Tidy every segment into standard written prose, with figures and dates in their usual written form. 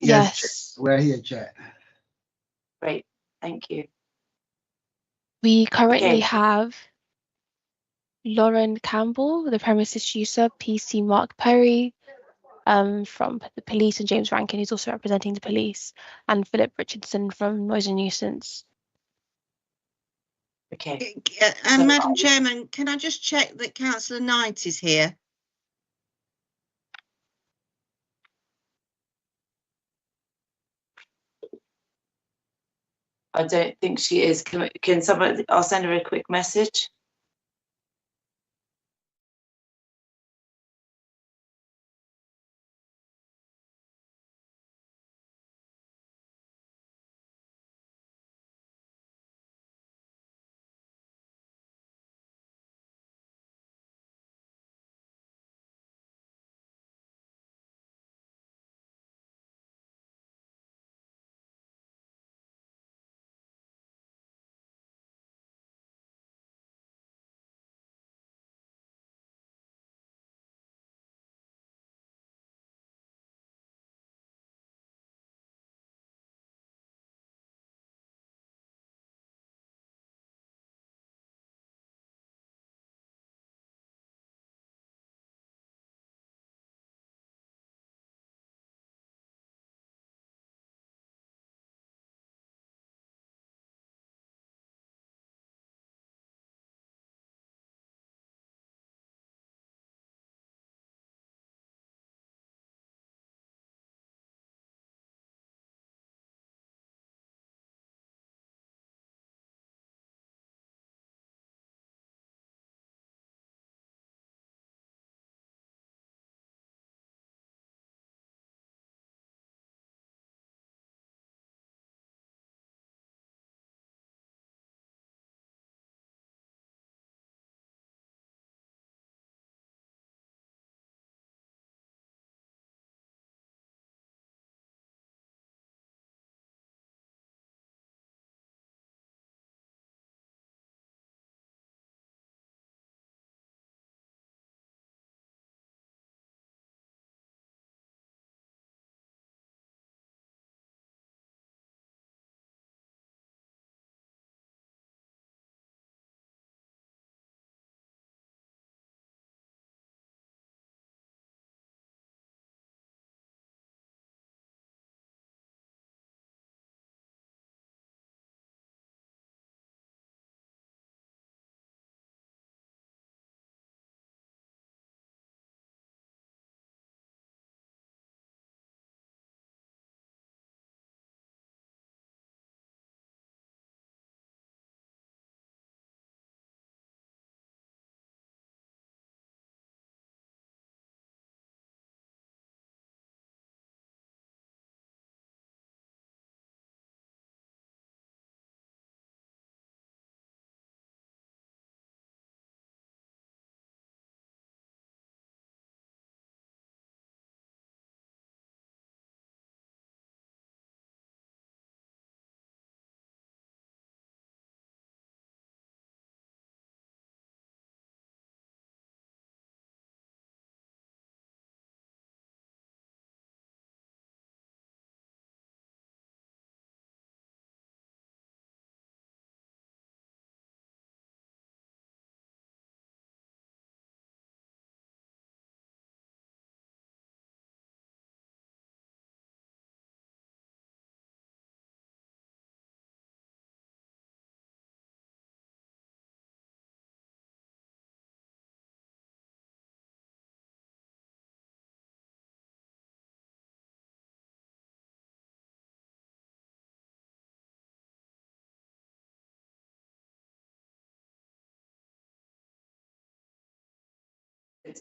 Yes. We're here, Chair. Great, thank you. We currently Okay. have Lauren Campbell, the premises user, PC Mark Perry from the police, and James Rankin, who's also representing the police, and Philip Richardson from Noise and Nuisance. Okay. And Madam Chairman, can I just check that Councillor Knight is here? I don't think she is. Can someone? I'll send her a quick message.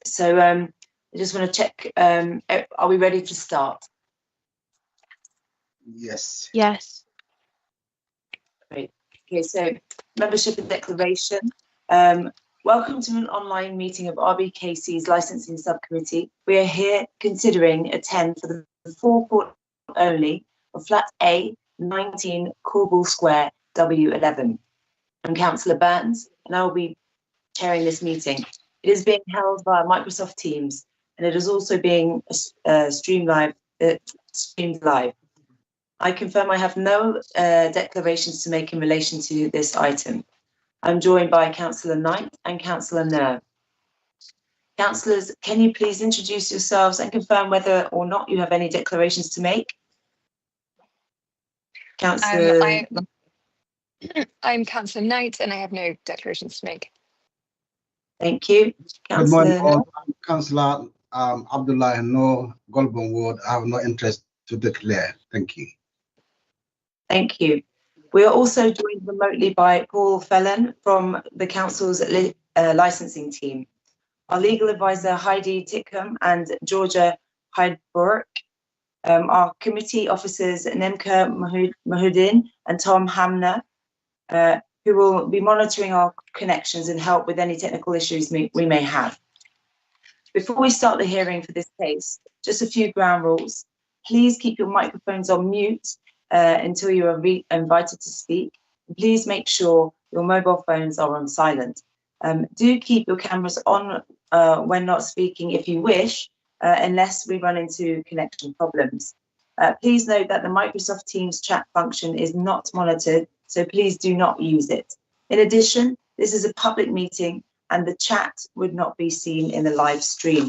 So I just want to check, are we ready to start? Yes. Yes. Great. Okay, so membership and declaration. Welcome to an online meeting of RBKC's licensing subcommittee. We are here considering a 10 for the forecourt only of flat A, 19 Corball Square, W11. I'm Councillor Burns, and I will be chairing this meeting. It is being held via Microsoft Teams, and it is also being streamed live streamed live. I confirm I have no declarations to make in relation to this item. I'm joined by Councillor Knight and Councillor Nur. Councillors, can you please introduce yourselves and confirm whether or not you have any declarations to make? Councillor. I'm Councillor Knight and I have no declarations to make. Thank you. Good morning, Councillor. all. I'm Councillor Abdullah No Golbon Ward. I have no interest to declare. Thank you. Thank you. We are also joined remotely by Paul Felon from the Council's licensing team. Our legal advisor Heidi Tickham and Georgia Heidburg, our committee officers Nemka Mahudin and Tom Hamner, who will be monitoring our connections and help with any technical issues we may have. Before we start the hearing for this case, just a few ground rules. Please keep your microphones on mute until you are invited to speak. Please make sure your mobile phones are on silent. Do keep your cameras on when not speaking if you wish, unless we run into connection problems. Please note that the Microsoft Teams chat function is not monitored, so please do not use it. In addition, this is a public meeting and the chat would not be seen in the live stream.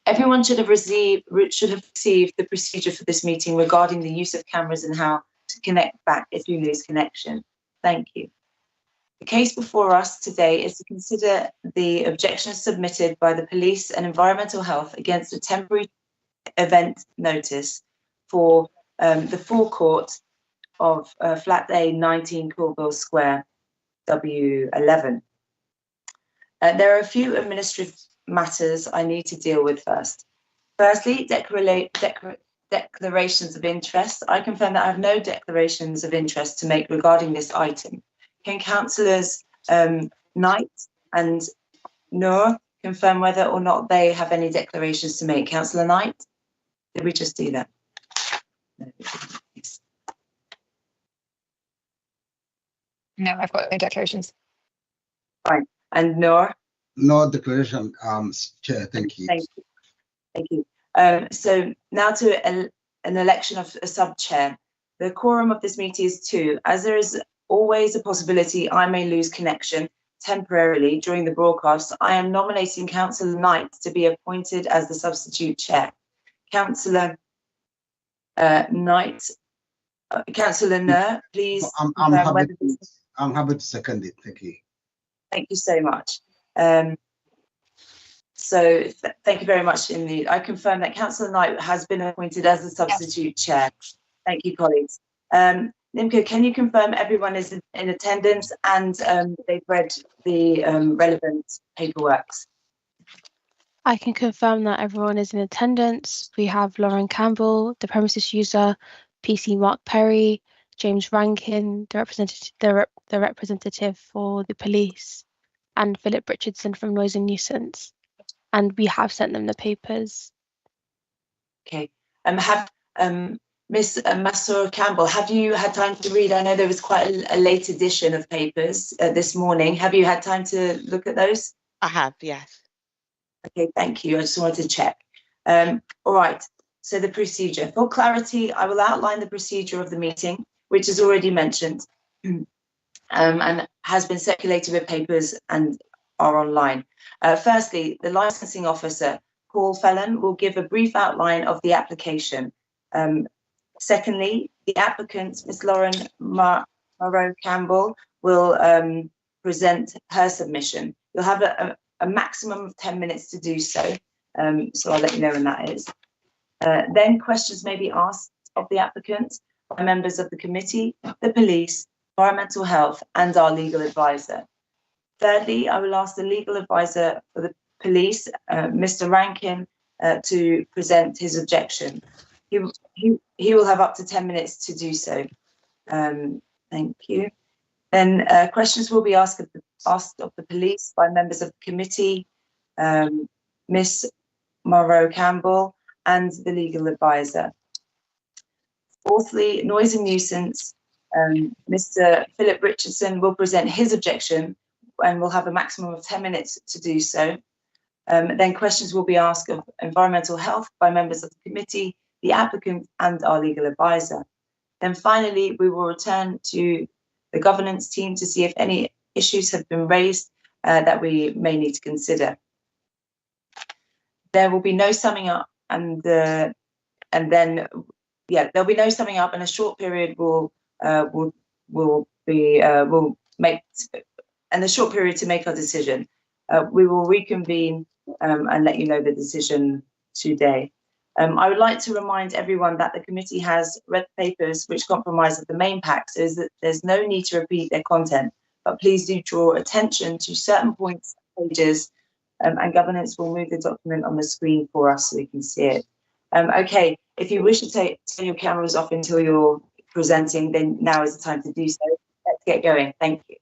Everyone should have received the procedure for this meeting regarding the use of cameras and how to connect back if you lose connection. Thank you. The case before us today is to consider the objections submitted by the police and environmental health against a temporary event notice for the forecourt of Flat A 19 Coolville Square, W11. There are a few administrative matters I need to deal with first. Firstly, declarations of interest. I confirm that I have no declarations of interest to make regarding this item. Can Councillors Knight and Nur confirm whether or not they have any declarations to make? Councillor Knight, did we just do that? No, I've got no declarations. Fine. And Nur? No declaration, Chair. Thank you. Thank you. Thank you. So now to an election of a sub-chair. The quorum of this meeting is 2. As there is always a possibility I may lose connection temporarily during the broadcast, I am nominating Councillor Knight to be appointed as the substitute chair. Councillor Knight, Councillor Nur, please. I'm happy to second it. Thank you. Thank you so much. Thank you very much indeed. I confirm that Councillor Knight has been appointed as the substitute chair. Thank you, colleagues. Nimka, can you confirm everyone is in attendance and they've read the relevant paperwork? I can confirm that everyone is in attendance. We have Lauren Campbell, the premises user, PC Mark Perry, James Rankin, the representative for the police, and Philip Richardson from Noise and Nuisance. And we have sent them the papers. Okay. Miss Masur Campbell, have you had time to read? I know there was quite a late edition of papers this morning. Have you had time to look at those? I have, yes. Okay, thank you. I just wanted to check. All right, so the procedure. For clarity, I will outline the procedure of the meeting, which is already mentioned and has been circulated with papers and are online. Firstly, the licensing officer, Paul Felon, will give a brief outline of the application. Secondly, the applicant, Ms. Lauren Morrow Campbell, will present her submission. You'll have a maximum of 10 minutes to do so, so I'll let you know when that is. Then questions may be asked of the applicant by members of the committee, the police, environmental health, and our legal advisor. Thirdly, I will ask the legal advisor for the police, Mr. Rankin, to present his objection. He will have up to 10 minutes to do so. Thank you. Then questions will be asked of the police by members of the committee, Miss Morrow Campbell, and the legal advisor. Fourthly, noise and nuisance. Mr. Philip Richardson will present his objection and will have a maximum of 10 minutes to do so. Then questions will be asked of environmental health by members of the committee, the applicant and our legal advisor. Then finally, we will return to the governance team to see if any issues have been raised that we may need to consider. There will be no summing up, and then there'll be no summing up, and a short period will make and a short period to make our decision. We will reconvene and let you know the decision today. I would like to remind everyone that the committee has red papers which comprise of the main pack, so that there's no need to repeat their content, but please do draw attention to certain points and pages, and governance will move the document on the screen for us so we can see it. Okay, if you wish to turn your cameras off until you're presenting, then now is the time to do so. Let's get going. Thank you.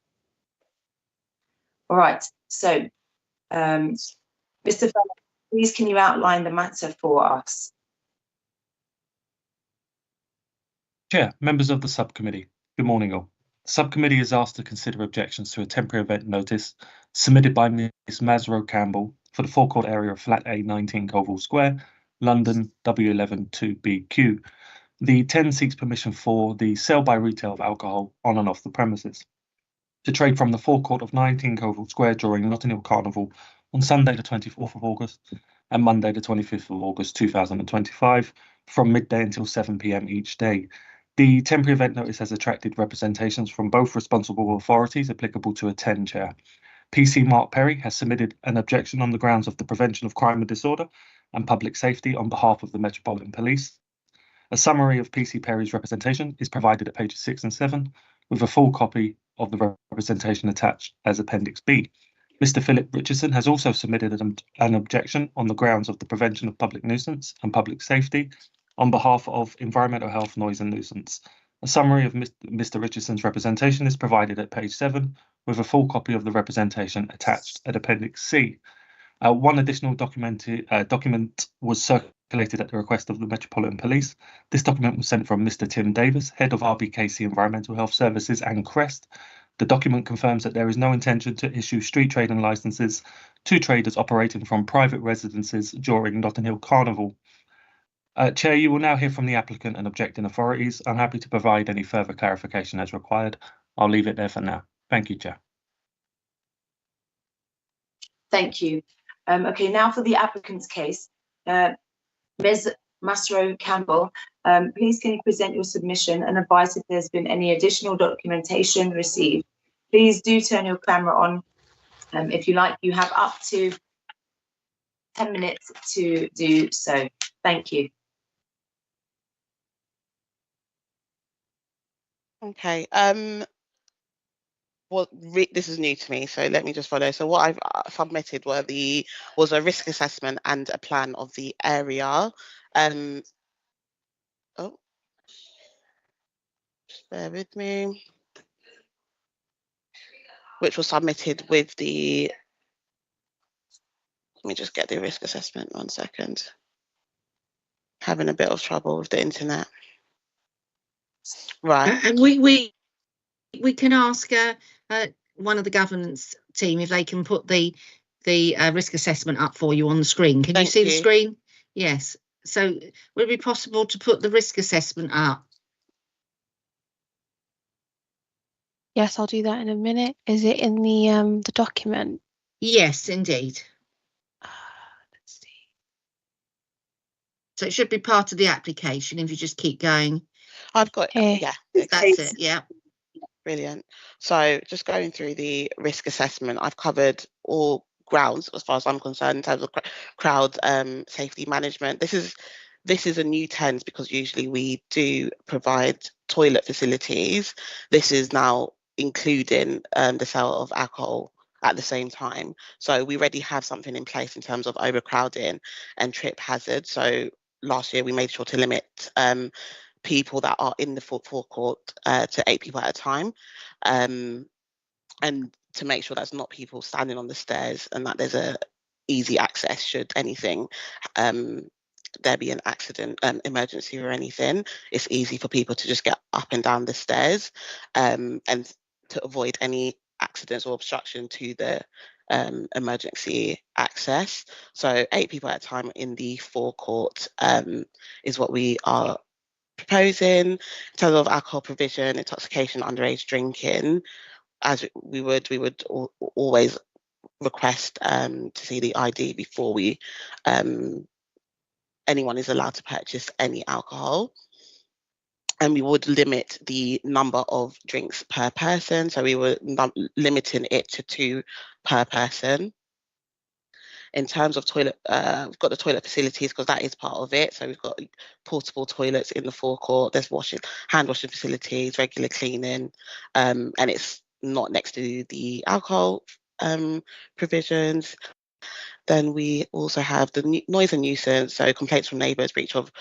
All right, so Mr. Fallon, please can you outline the matter for us? Chair, members of the subcommittee, good morning all. The subcommittee is asked to consider objections to a temporary event notice submitted by Ms Masro Campbell for the forecourt area of Flat A 19 Colville Square, London, W11 2BQ. The 10 seeks permission for the sale by retail of alcohol on and off the premises to trade from the forecourt of 19 Colville Square during Notting Hill Carnival on Sunday the 24th of August and Monday the 25th of August 2025 from midday until 7 p.m. each day. The temporary event notice has attracted representations from both responsible authorities applicable to attend, Chair. PC Mark Perry has submitted an objection on the grounds of the prevention of crime and disorder and public safety on behalf of the Metropolitan Police. A summary of PC Perry's representation is provided at pages 6 and 7, with a full copy of the representation attached as Appendix B. Mr. Philip Richardson has also submitted an objection on the grounds of the prevention of public nuisance and public safety on behalf of environmental health, noise and nuisance. A summary of Mr. Richardson's representation is provided at page 7, with a full copy of the representation attached at Appendix C. One additional document was circulated at the request of the Metropolitan Police. This document was sent from Mr. Tim Davis, Head of RBKC Environmental Health Services and CREST. The document confirms that there is no intention to issue street trading licences to traders operating from private residences during Notting Hill Carnival. Chair, you will now hear from the applicant and objecting authorities. I'm happy to provide any further clarification as required. I'll leave it there for now. Thank you, Chair. Thank you. Okay, now for the applicant's case. Ms. Masro Campbell, please can you present your submission and advise if there's been any additional documentation received. Please do turn your camera on. If you like, you have up to 10 minutes to do so. Thank you. Okay, well, this is new to me, so let me just follow. So what I've submitted was a risk assessment and a plan of the area. Oh, just bear with me. Which was submitted with the, let me just get the risk assessment, 1 second. Having a bit of trouble with the internet. Right. And we can ask one of the governance team if they can put the risk assessment up for you on the screen. Can you see the screen? Yes. So would it be possible to put the risk assessment up? Yes, I'll do that in a minute. Is it in the document? Yes, indeed. Let's see. So it should be part of the application if you just keep going. I've got it. Yeah. That's it. Yeah. Brilliant. So just going through the risk assessment, I've covered all grounds as far as I'm concerned in terms of crowd safety management. This is a new TENS because usually we do provide toilet facilities. This is now including the sale of alcohol at the same time. So we already have something in place in terms of overcrowding and trip hazard. So last year we made sure to limit people that are in the forecourt to 8 people at a time, and to make sure that's not people standing on the stairs and that there's a easy access should anything there be an accident, emergency or anything. It's easy for people to just get up and down the stairs, and to avoid any accidents or obstruction to the emergency access. So 8 people at a time in the forecourt is what we are proposing. In terms of alcohol provision, intoxication, underage drinking, as we would always request to see the ID before anyone is allowed to purchase any alcohol. And we would limit the number of drinks per person. So we were limiting it to 2 per person. In terms of toilet, we've got the toilet facilities because that is part of it. So we've got portable toilets in the forecourt. There's hand washing facilities, regular cleaning, and it's not next to the alcohol provisions. Then we also have the noise and nuisance, so complaints from neighbours, breach of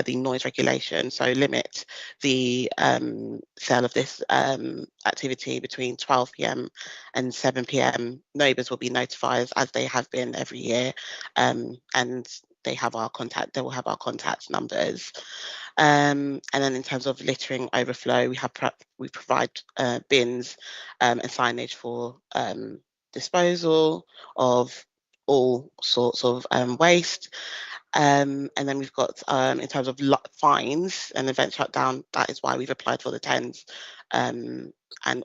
the noise regulation, so limit the sale of this activity between 12 p.m. and 7 p.m. Neighbours will be notified as they have been every year, and they will have our contact numbers. And then in terms of littering overflow, we provide bins and signage for disposal of all sorts of waste. And then we've got, in terms of fines and event shutdown, that is why we've applied for the 10s and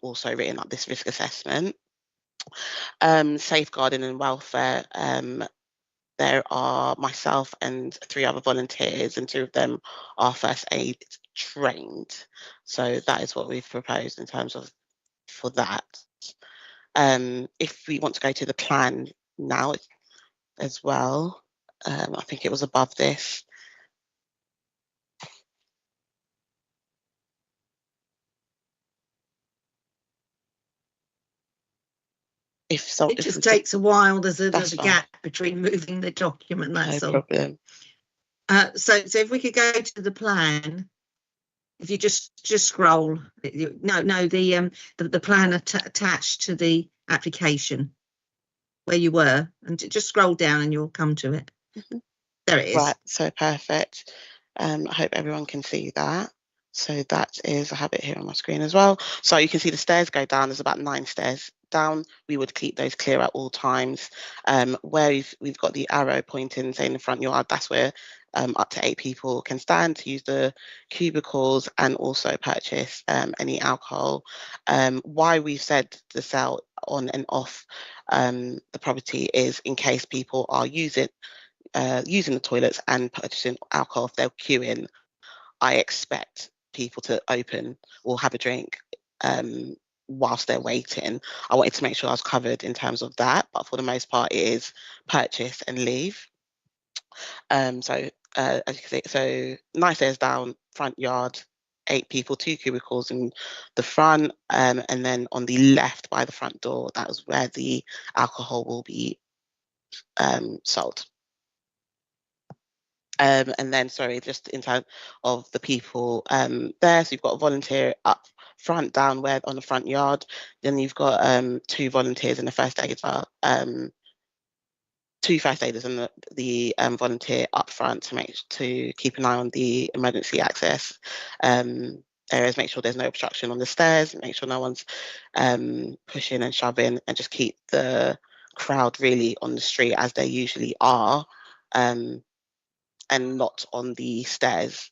also written up this risk assessment. Safeguarding and welfare, there are myself and 3 other volunteers, and 2 of them are first aid trained. So that is what we've proposed in terms of for that. If we want to go to the plan now as well, I think it was above this. It just takes a while. There's a gap between moving the document. That's all. No problem. So if we could go to the plan, if you just scroll. The plan attached to the application where you were, and just scroll down and you'll come to it. Mm-hmm. There it is. Right. So perfect. I hope everyone can see that. So that is, I have it here on my screen as well. So you can see the stairs go down. There's about 9 stairs down. We would keep those clear at all times. Where we've got the arrow pointing, say in the front yard, that's where up to 8 people can stand to use the cubicles and also purchase any alcohol. Why we've said the sell on and off the property is in case people are using the toilets and purchasing alcohol. If they're queuing, I expect people to open or have a drink whilst they're waiting. I wanted to make sure I was covered in terms of that, but for the most part it is purchase and leave. So as you can see, so 9 stairs down, front yard, 8 people, 2 cubicles in the front, and then on the left by the front door, that is where the alcohol will be sold. And then, sorry, just in terms of the people there, so you've got a volunteer up front, down where on the front yard. Then you've got 2 volunteers and a first aider, 2 first aiders and the volunteer up front to keep an eye on the emergency access areas, make sure there's no obstruction on the stairs, make sure no one's pushing and shoving, and just keep the crowd really on the street as they usually are. And not on the stairs.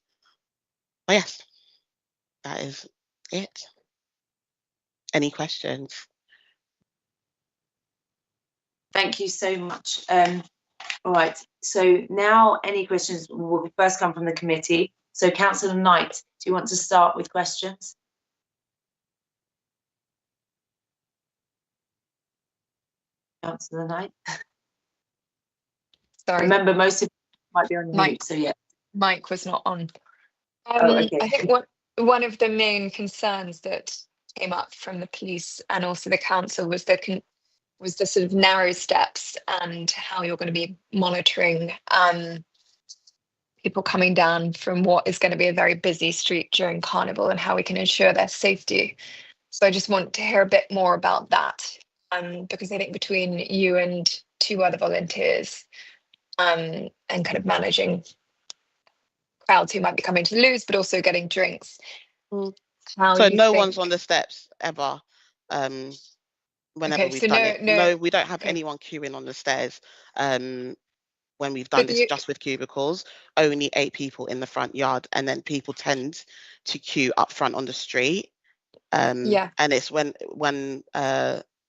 But yes, that is it. Any questions? Thank you so much. All right, so now any questions will first come from the committee. So Councillor Knight, do you want to start with questions? Councillor Knight. Sorry. Remember, most of might be on mute, so yeah. Mic was not on. Okay. I think one of the main concerns that came up from the police and also the council was the sort of narrow steps and how you're going to be monitoring people coming down from what is going to be a very busy street during Carnival and how we can ensure their safety. So I just want to hear a bit more about that, because I think between you and 2 other volunteers, and kind of managing crowds who might be coming to the loos, but also getting drinks. So no one's on the steps ever. whenever Okay, we've so done it. No, we don't have okay. anyone queuing on the stairs. When we've done this just with cubicles, only 8 people in the front yard, and then people tend to queue up front on the street. Yeah. And it's when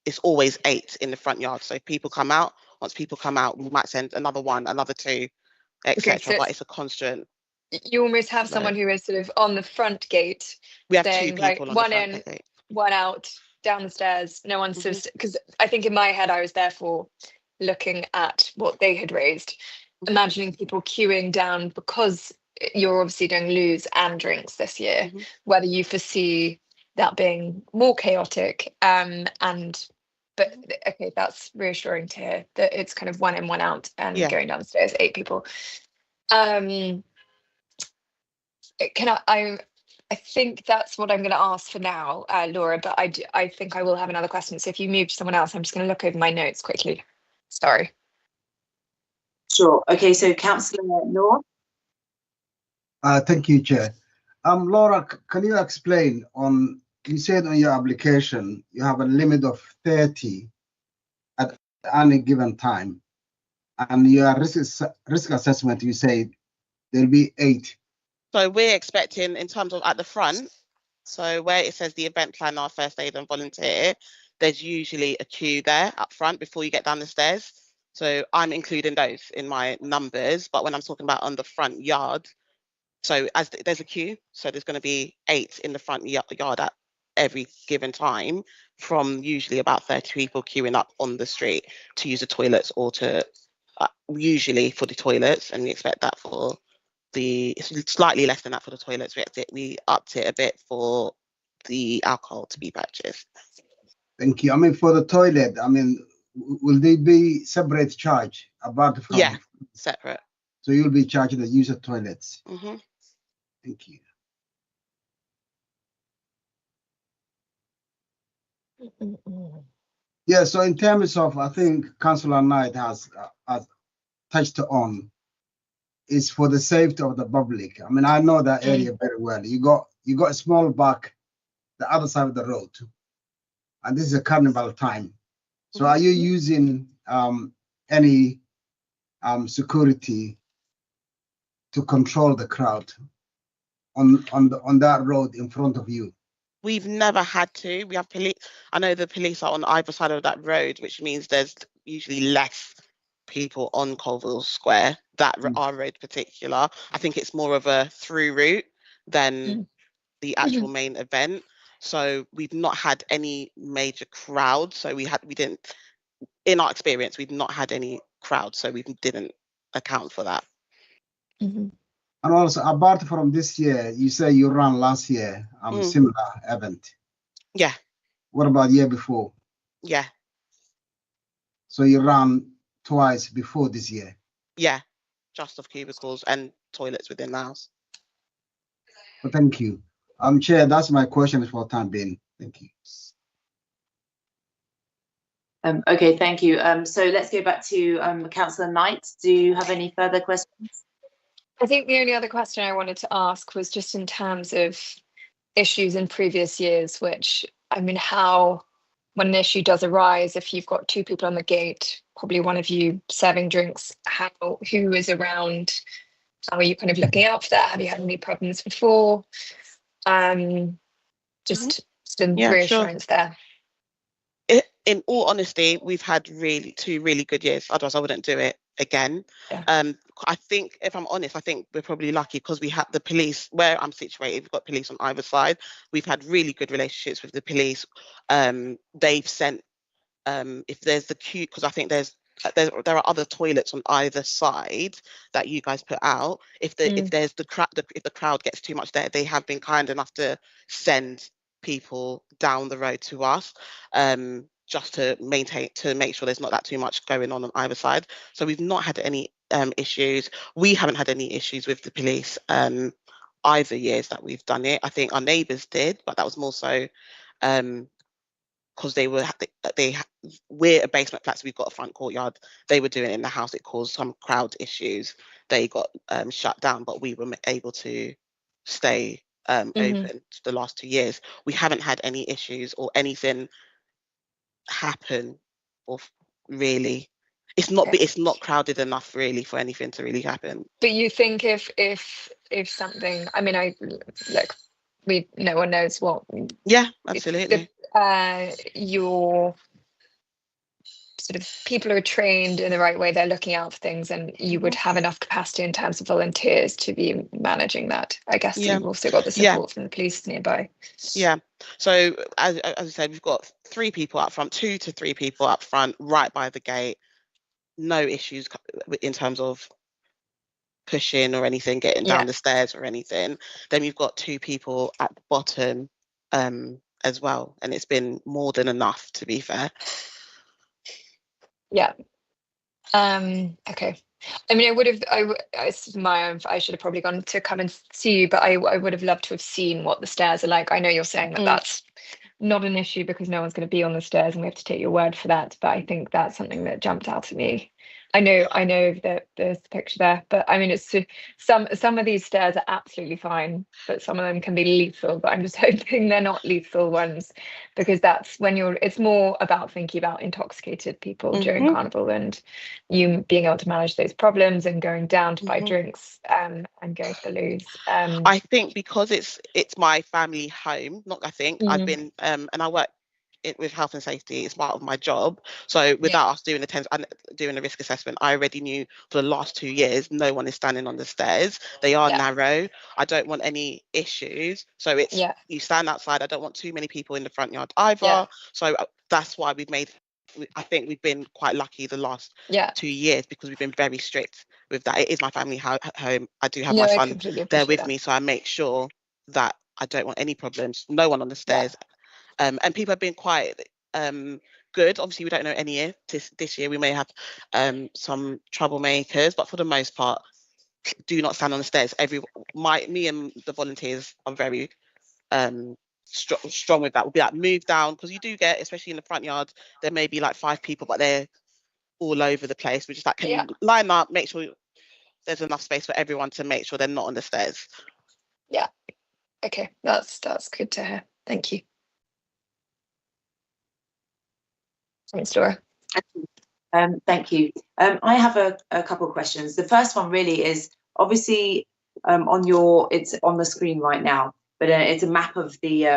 it's always 8 in the front yard. So if people come out, once people come out, we might send another 1, another 2, etc. Okay, so but it's a constant. You almost have someone who is sort of on the front gate. We have saying, 2 people right, on one the front in, gate. one out, down the stairs. No one's because I think in my head I was therefore looking at what they had raised, imagining people queuing down because you're obviously doing loos and drinks this year. Whether you foresee that being more chaotic, but okay, that's reassuring to hear that it's kind of one in, one out, and going down the stairs, 8 people. I think that's what I'm going to ask for now, Laura, but I think I will have another question. So if you move to someone else, I'm just going to look over my notes quickly. Sorry. Sure. Okay, so Councillor Noor. Thank you, Chair. Laura, can you explain you said on your application, you have a limit of 30 at any given time. And your risk assessment, you say there'll be 8. So we're expecting in terms of at the front, so where it says the event planner, first aid and volunteer, there's usually a queue there up front before you get down the stairs. So I'm including those in my numbers, but when I'm talking about on the front yard, so as there's a queue, so there's going to be 8 in the front yard at every given time, from usually about 30 people queuing up on the street to use the toilets, or to usually for the toilets, and we expect that for it's slightly less than that for the toilets. We upped it a bit for the alcohol to be purchased. Thank you. I mean, for the toilet, I mean, will they be separate charge apart from? Yeah, separate. So you'll be charging the user toilets. Thank you. Yeah. So in terms of, I think Councillor Knight has touched on, is for the safety of the public. I mean, I know that area very well. You got a small park, the other side of the road, and this is a carnival time. So are you using any security to control the crowd on that road in front of you? We've never had to. We have police. I know the police are on either side of that road, which means there's usually less people on Colville Square, our road particular. I think it's more of a through route than the actual main event. So we've not had any major crowds. So we didn't, in our experience, we've not had any crowds. So we didn't account for that. And also, apart from this year, you say you ran last year similar event. Yeah. What about year before? Yeah. So you ran twice before this year? Yeah, just of cubicles and toilets within the house. Well, thank you. Chair, that's my question for the time being. Thank you. Okay, thank you. So let's go back to Councillor Knight. Do you have any further questions? I think the only other question I wanted to ask was just in terms of issues in previous years, which, I mean, when an issue does arise, if you've got 2 people on the gate, probably one of you serving drinks, who is around? How are you kind of looking out for that? Have you had any problems before? Just some reassurance there. In all honesty, we've had 2 really good years. Otherwise, I wouldn't do it again. Yeah. I think, if I'm honest, I think we're probably lucky because we have the police where I'm situated. We've got police on either side. We've had really good relationships with the police. They've sent, if there's the queue, because I think there are other toilets on either side that you guys put out. If there's if the crowd gets too much there, they have been kind enough to send people down the road to us, just to make sure there's not that too much going on either side. So we've not had any issues. We haven't had any issues with the police either years that we've done it. I think our neighbours did, but that was more so because we're a basement flat, so we've got a front courtyard. They were doing it in the house. It caused some crowd issues. They got shut down, but we were able to stay open the last 2 years. We haven't had any issues or anything happen, or really. It's not. Okay. It's not crowded enough really for anything to really happen. But you think if something, I mean, look, no one knows what. Yeah, absolutely. Your sort of people are trained in the right way, they're looking out for things, and you would have enough capacity in terms of volunteers to be managing that. I guess you've also got the support from the police nearby. Yeah. So as I said, we've got 3 people up front, 2 to 3 people up front, right by the gate. No issues in terms of pushing or anything, getting down the stairs or anything. Then we've got 2 people at the bottom as well, and it's been more than enough, to be fair. Yeah. Okay. I mean, I should have probably gone to come and see you, but I would have loved to have seen what the stairs are like. I know you're saying that that's not an issue because no one's going to be on the stairs, and we have to take your word for that. But I think that's something that jumped out at me. I know that there's the picture there, but I mean, it's some of these stairs are absolutely fine, but some of them can be lethal. But I'm just hoping they're not lethal ones, because that's when it's more about thinking about intoxicated people during Carnival, and you being able to manage those problems and going down to buy drinks and going to the loos. I think because it's my family home, I've been and I work with health and safety. It's part of my job. So without us doing the risk assessment, I already knew for the last 2 years no one is standing on the stairs. They are narrow. I don't want any issues. So it's you stand outside. I don't want too many people in the front yard either. So that's why I think we've been quite lucky the last 2 years, because we've been very strict with that. It is my family home. I do have my son there with me, so I make sure that I don't want any problems. No one on the stairs. And people have been quite good. Obviously, we don't know any year. This year we may have some troublemakers, but for the most part, do not stand on the stairs. Me and the volunteers are very strong with that. We'll be like, move down, because you do get, especially in the front yard, there may be like 5 people, but they're all over the place. We're just like, can you line up, make sure there's enough space for everyone to make sure they're not on the stairs. Yeah. Okay, that's good to hear. Thank you. Thanks, Laura. Thank you. I have a couple of questions. The first one really is, obviously it's on the screen right now, but it's a map of the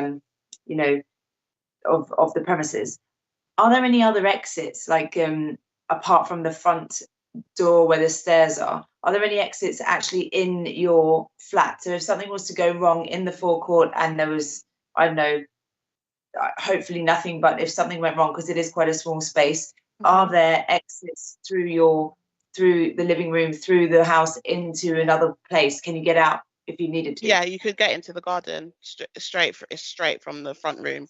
of the premises. Are there any other exits, like apart from the front door where the stairs are there any exits actually in your flat? So if something was to go wrong in the forecourt and there was, I don't know, hopefully nothing, but if something went wrong, because it is quite a small space, are there exits through the living room, through the house, into another place? Can you get out if you needed to? Yeah, you could get into the garden straight from the front room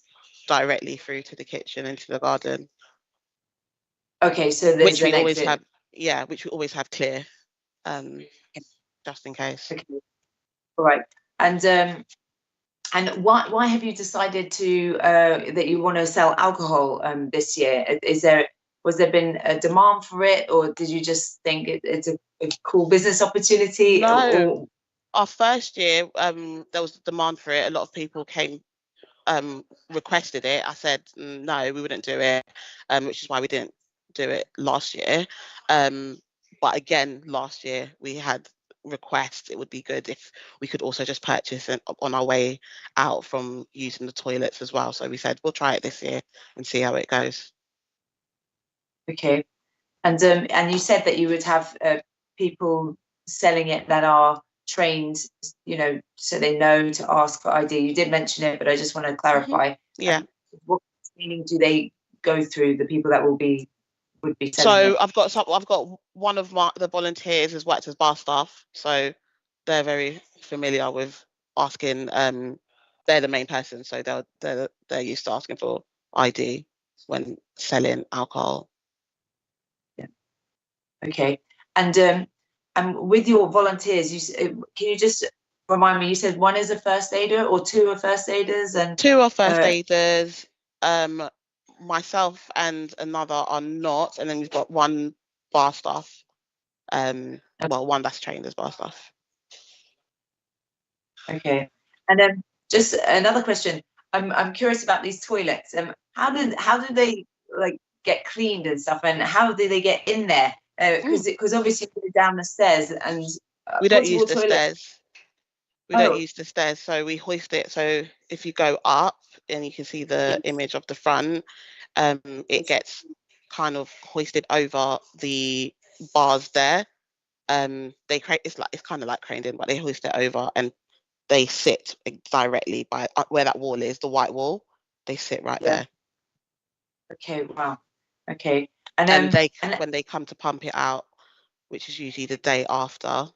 directly through to the kitchen into the garden. Okay, so there's which we always have clear, just in case. Okay. All right. And why have you decided to that you want to sell alcohol this year? Was there been a demand for it, or did you just think it's a cool business opportunity? No. Our first year, there was demand for it. A lot of people came, requested it. I said no, we wouldn't do it, which is why we didn't do it last year. But again, last year we had requests. It would be good if we could also just purchase it on our way out from using the toilets as well. So we said we'll try it this year and see how it goes. Okay, and you said that you would have people selling it that are trained, so they know to ask for ID. You did mention it, but I just want to clarify. Yeah. What training do they go through? The people that would be selling so it? I've got one of the volunteers has worked as bar staff, so they're very familiar with asking. They're the main person, so they're used to asking for ID when selling alcohol. Yeah. Okay. And with your volunteers, can you just remind me? You said one is a first aider, or 2 are first aiders, and 2 are first aiders. Myself and another are not, and then we've got 1 bar staff. Well, 1 that's trained as bar staff. Okay. And then just another question. I'm curious about these toilets. How do they like get cleaned and stuff? And how do they get in there? Because obviously you're down the stairs and we don't use the toilets. stairs. We don't use the stairs, so we hoist it. So if you go up and you can see the image of the front, it gets kind of hoisted over the bars there. It's kind of like craned in, but they hoist it over and they sit directly by where that wall is, the white wall. They sit right there. Okay, wow. Okay. And when they come to pump it out, which is usually the day after,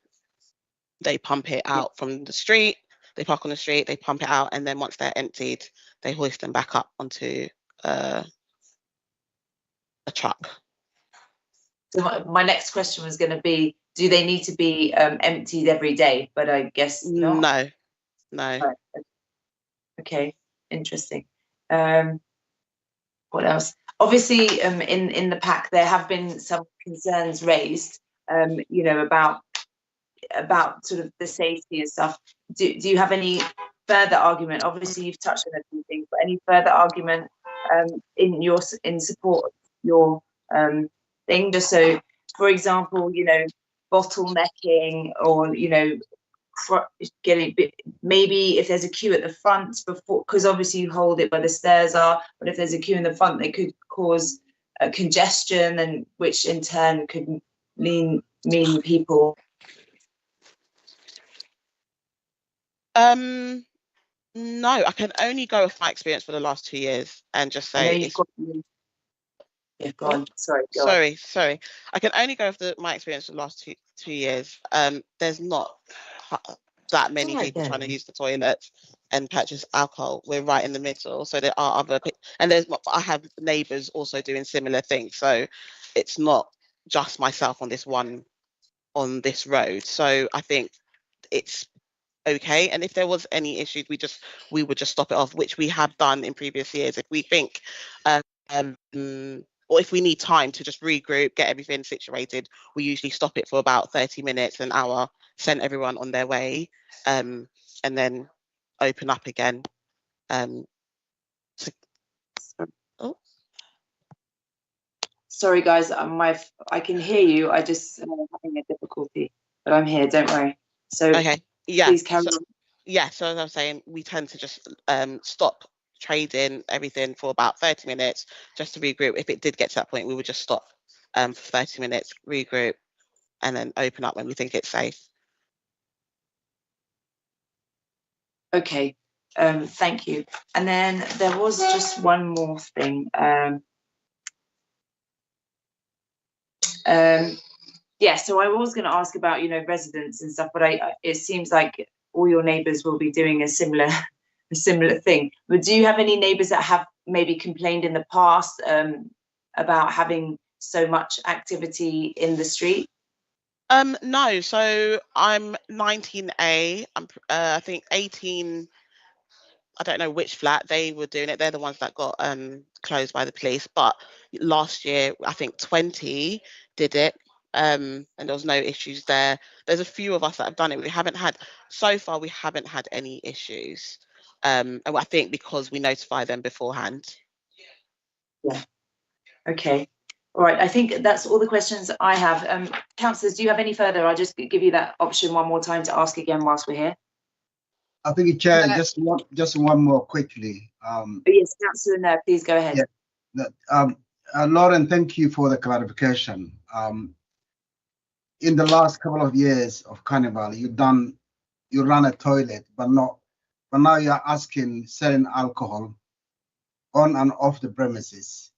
they pump it out from the street. They park on the street, they pump it out, and then once they're emptied, they hoist them back up onto a truck. So my next question was going to be, do they need to be emptied every day? But I guess not. No. Right. Okay, interesting. What else? Obviously, in the pack there have been some concerns raised, you know, about sort of the safety and stuff. Do you have any further argument? Obviously, you've touched on a few things, but any further argument in support of your thing? Just so, for example, you know, bottlenecking, or you know, getting maybe if there's a queue at the front before, because obviously you hold it where the stairs are, but if there's a queue in the front, they could cause congestion, and which in turn could mean people. No, I can only go with my experience for the last 2 years and just say Sorry. I can only go with my experience for the last two years. There's not that many people trying to use the toilet and purchase alcohol. We're right in the middle, so there are other, and I have neighbours also doing similar things. So it's not just myself on this road. So I think it's okay. And if there was any issues, we would just stop it off, which we have done in previous years. If we think, or if we need time to just regroup, get everything situated, we usually stop it for about 30 minutes, an hour, send everyone on their way, and then open up again. Sorry guys, I can hear you. I just having a difficulty, but I'm here. Don't worry. So okay, yeah. Please carry on. Yeah. So as I was saying, we tend to just stop trading everything for about 30 minutes just to regroup. If it did get to that point, we would just stop for 30 minutes, regroup, and then open up when we think it's safe. Okay. Thank you. And then there was just one more thing. Yeah, so I was going to ask about, you know, residents and stuff, but it seems like all your neighbours will be doing a similar thing. But do you have any neighbours that have maybe complained in the past about having so much activity in the street? No, so I'm 19A. I'm I think 18. I don't know which flat they were doing it. They're the ones that got closed by the police. But last year, I think 20 did it, and there was no issues there. There's a few of us that have done it. We haven't had any issues, and I think because we notify them beforehand. Yeah. Okay. All right. I think that's all the questions I have. Councillors, do you have any further? I'll just give you that option one more time to ask again whilst we're here. I think, Chair, just one more quickly. Yes, Councillor Nair, please go ahead. Yeah. Lauren, thank you for the clarification. In the last couple of years of Carnival, you run a toilet, but now you're asking selling alcohol on and off the premises.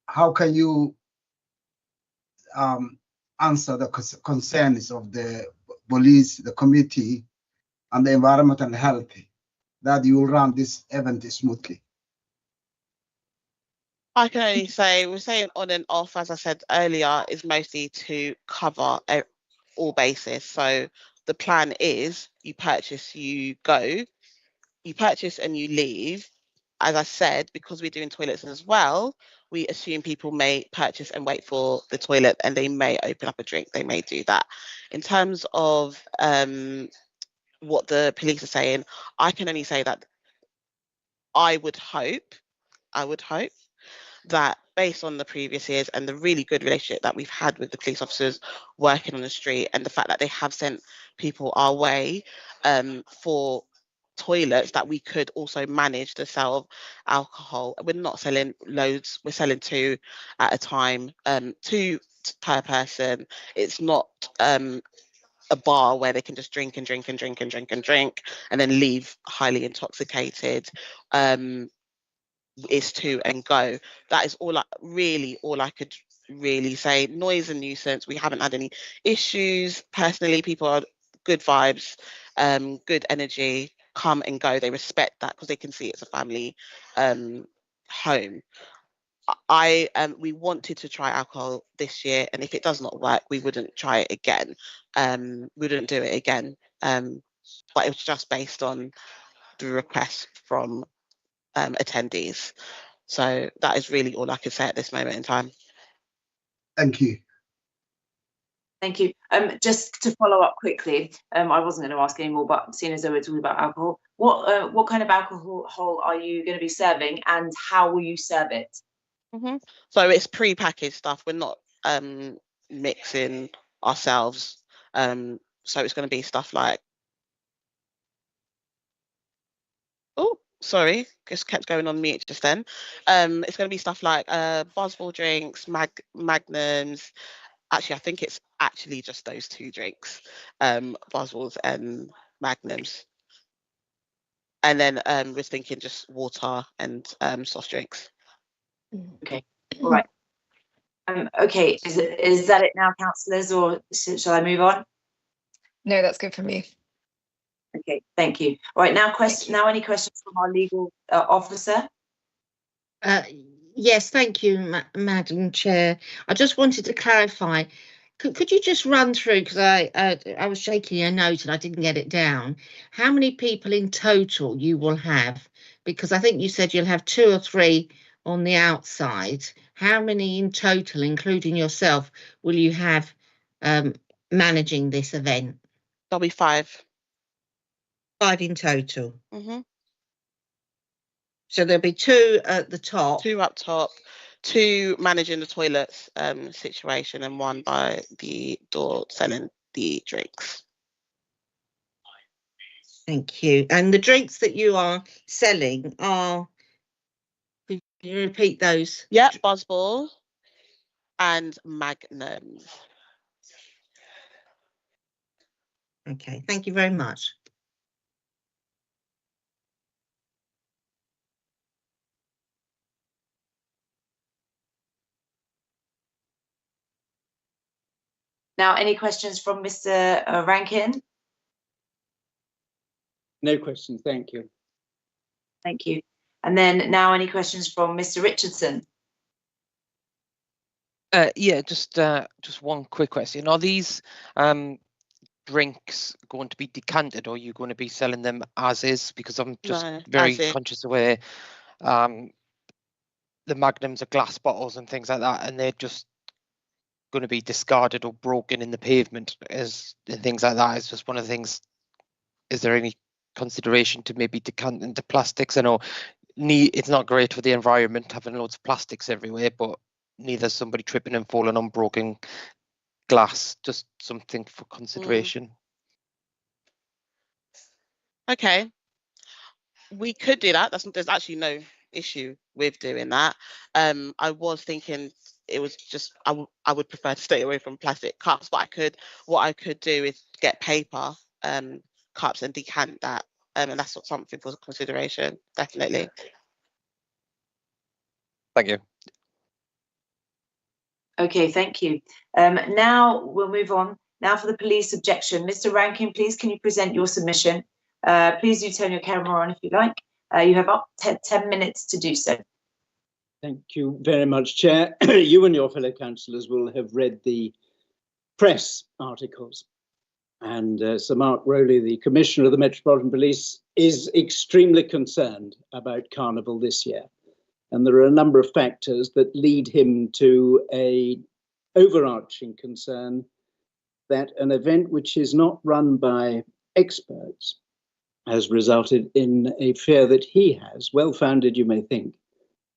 How can you answer the concerns of the police, the committee, and the environment and health that you will run this event smoothly? I can only say we're saying on and off, as I said earlier, is mostly to cover all bases. So the plan is you purchase, you go, you purchase and you leave. As I said, because we're doing toilets as well, we assume people may purchase and wait for the toilet, and they may open up a drink. They may do that. In terms of what the police are saying, I can only say that I would hope that based on the previous years and the really good relationship that we've had with the police officers working on the street, and the fact that they have sent people our way for toilets, that we could also manage the sale of alcohol. We're not selling loads, we're selling 2 at a time, 2 per person. It's not a bar where they can just drink and drink and drink and drink and drink and then leave highly intoxicated. It's 2 and go. That is all I could really say. Noise and nuisance, we haven't had any issues. Personally, people are good vibes, good energy, come and go. They respect that because they can see it's a family home. We wanted to try alcohol this year, and if it does not work, we wouldn't try it again. We wouldn't do it again. But it was just based on the request from attendees. So that is really all I could say at this moment in time. Thank you. Thank you. Just to follow up quickly, I wasn't going to ask anymore, but seeing as though we're talking about alcohol, what kind of alcohol are you going to be serving, and how will you serve it? So it's pre-packaged stuff. We're not mixing ourselves. So it's going to be stuff like, oh, sorry, just kept going on mute just then. It's going to be stuff like Boswell drinks, Magnums. Actually, I think it's actually just those 2 drinks, Boswells and Magnums. And then we're thinking just water and soft drinks. Okay, all right. Okay, is that it now, councillors, or shall I move on? No, that's good for me. Okay, thank you. All right, now any questions from our legal officer? Yes, thank you, Madam Chair. I just wanted to clarify. Could you just run through, because I was shaking a note and I didn't get it down, how many people in total you will have? Because I think you said you'll have 2 or 3 on the outside. How many in total, including yourself, will you have managing this event? There'll be 5. 5 in total. So there'll be 2 at the top. 2 up top, 2 managing the toilets situation, and 1 by the door selling the drinks. Thank you. And the drinks that you are selling are, could you repeat those? Yeah, Boswell and Magnums. Okay, thank you very much. Now, any questions from Mr. Rankin? No questions, thank you. Thank you. And then now any questions from Mr. Richardson? Yeah, just one quick question. Are these drinks going to be decanted, or are you going to be selling them as is? Because I'm just very conscious of where the Magnums are glass bottles and things like that, and they're just going to be discarded or broken in the pavement and things like that. It's just one of the things. Is there any consideration to maybe decant into plastics? I know it's not great for the environment having loads of plastics everywhere, but neither is somebody tripping and falling on broken glass. Just something for consideration. Okay, we could do that. There's actually no issue with doing that. I was thinking it was just I would prefer to stay away from plastic cups, but what I could do is get paper cups and decant that, and that's something for consideration, definitely. Thank you. Okay, thank you. Now we'll move on. Now for the police objection. Mr. Rankin, please can you present your submission? Please do turn your camera on if you like. You have up to 10 minutes to do so. Thank you very much, Chair. You and your fellow councillors will have read the press articles. And Sir Mark Rowley, the Commissioner of the Metropolitan Police, is extremely concerned about Carnival this year. And there are a number of factors that lead him to an overarching concern that an event which is not run by experts has resulted in a fear that he has, well-founded you may think,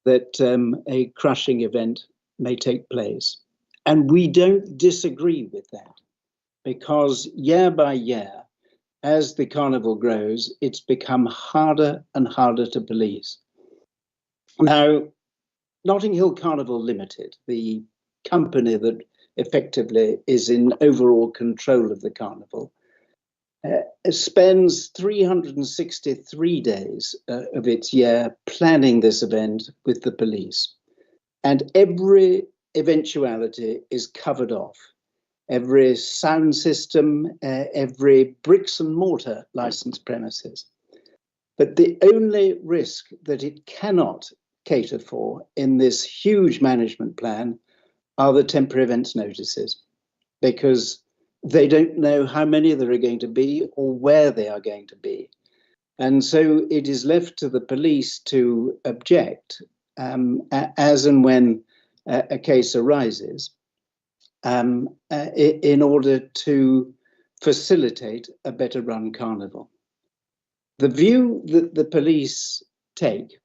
that a crushing event may take place. And we don't disagree with that, because year by year, as the carnival grows, it's become harder and harder to police. Now, Notting Hill Carnival Limited, the company that effectively is in overall control of the carnival, spends 363 days of its year planning this event with the police. And every eventuality is covered off. Every sound system, every bricks and mortar licensed premises. But the only risk that it cannot cater for in this huge management plan are the temporary events notices, because they don't know how many there are going to be or where they are going to be. And so it is left to the police to object as and when a case arises, in order to facilitate a better run carnival. The view that the police take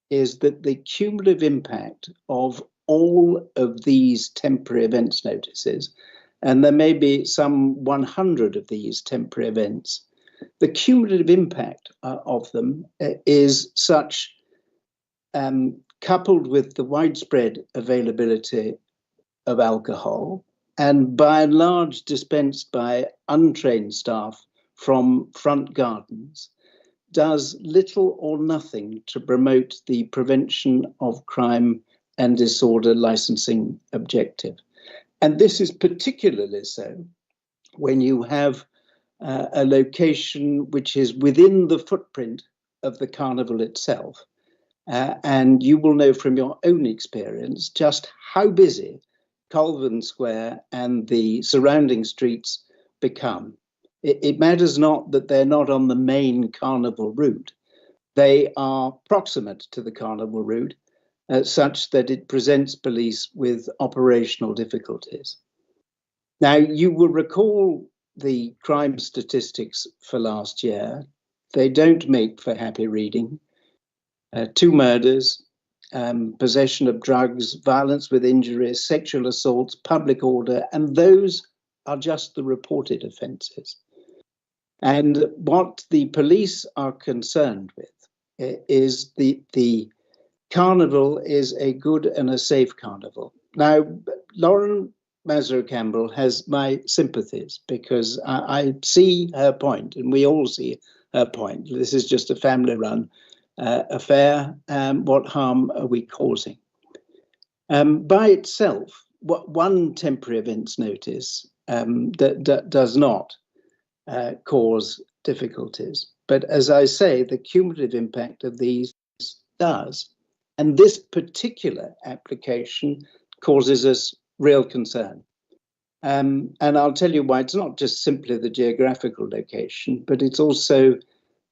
is that the cumulative impact of all of these temporary events notices, and there may be some 100 of these temporary events, the cumulative impact of them is such, coupled with the widespread availability of alcohol, and by and large dispensed by untrained staff from front gardens, does little or nothing to promote the prevention of crime and disorder licensing objective. And this is particularly so when you have a location which is within the footprint of the carnival itself. And you will know from your own experience just how busy Colvin Square and the surrounding streets become. It matters not that they're not on the main carnival route. They are proximate to the carnival route, such that it presents police with operational difficulties. Now, you will recall the crime statistics for last year. They don't make for happy reading. 2 murders, possession of drugs, violence with injuries, sexual assaults, public order, and those are just the reported offences. And what the police are concerned with is the carnival is a good and a safe carnival. Now, Lauren Masro-Campbell has my sympathies, because I see her point, and we all see her point. This is just a family-run affair. What harm are we causing? By itself, what one temporary events notice that does not cause difficulties. But as I say, the cumulative impact of these does. And this particular application causes us real concern. And I'll tell you why. It's not just simply the geographical location, but it's also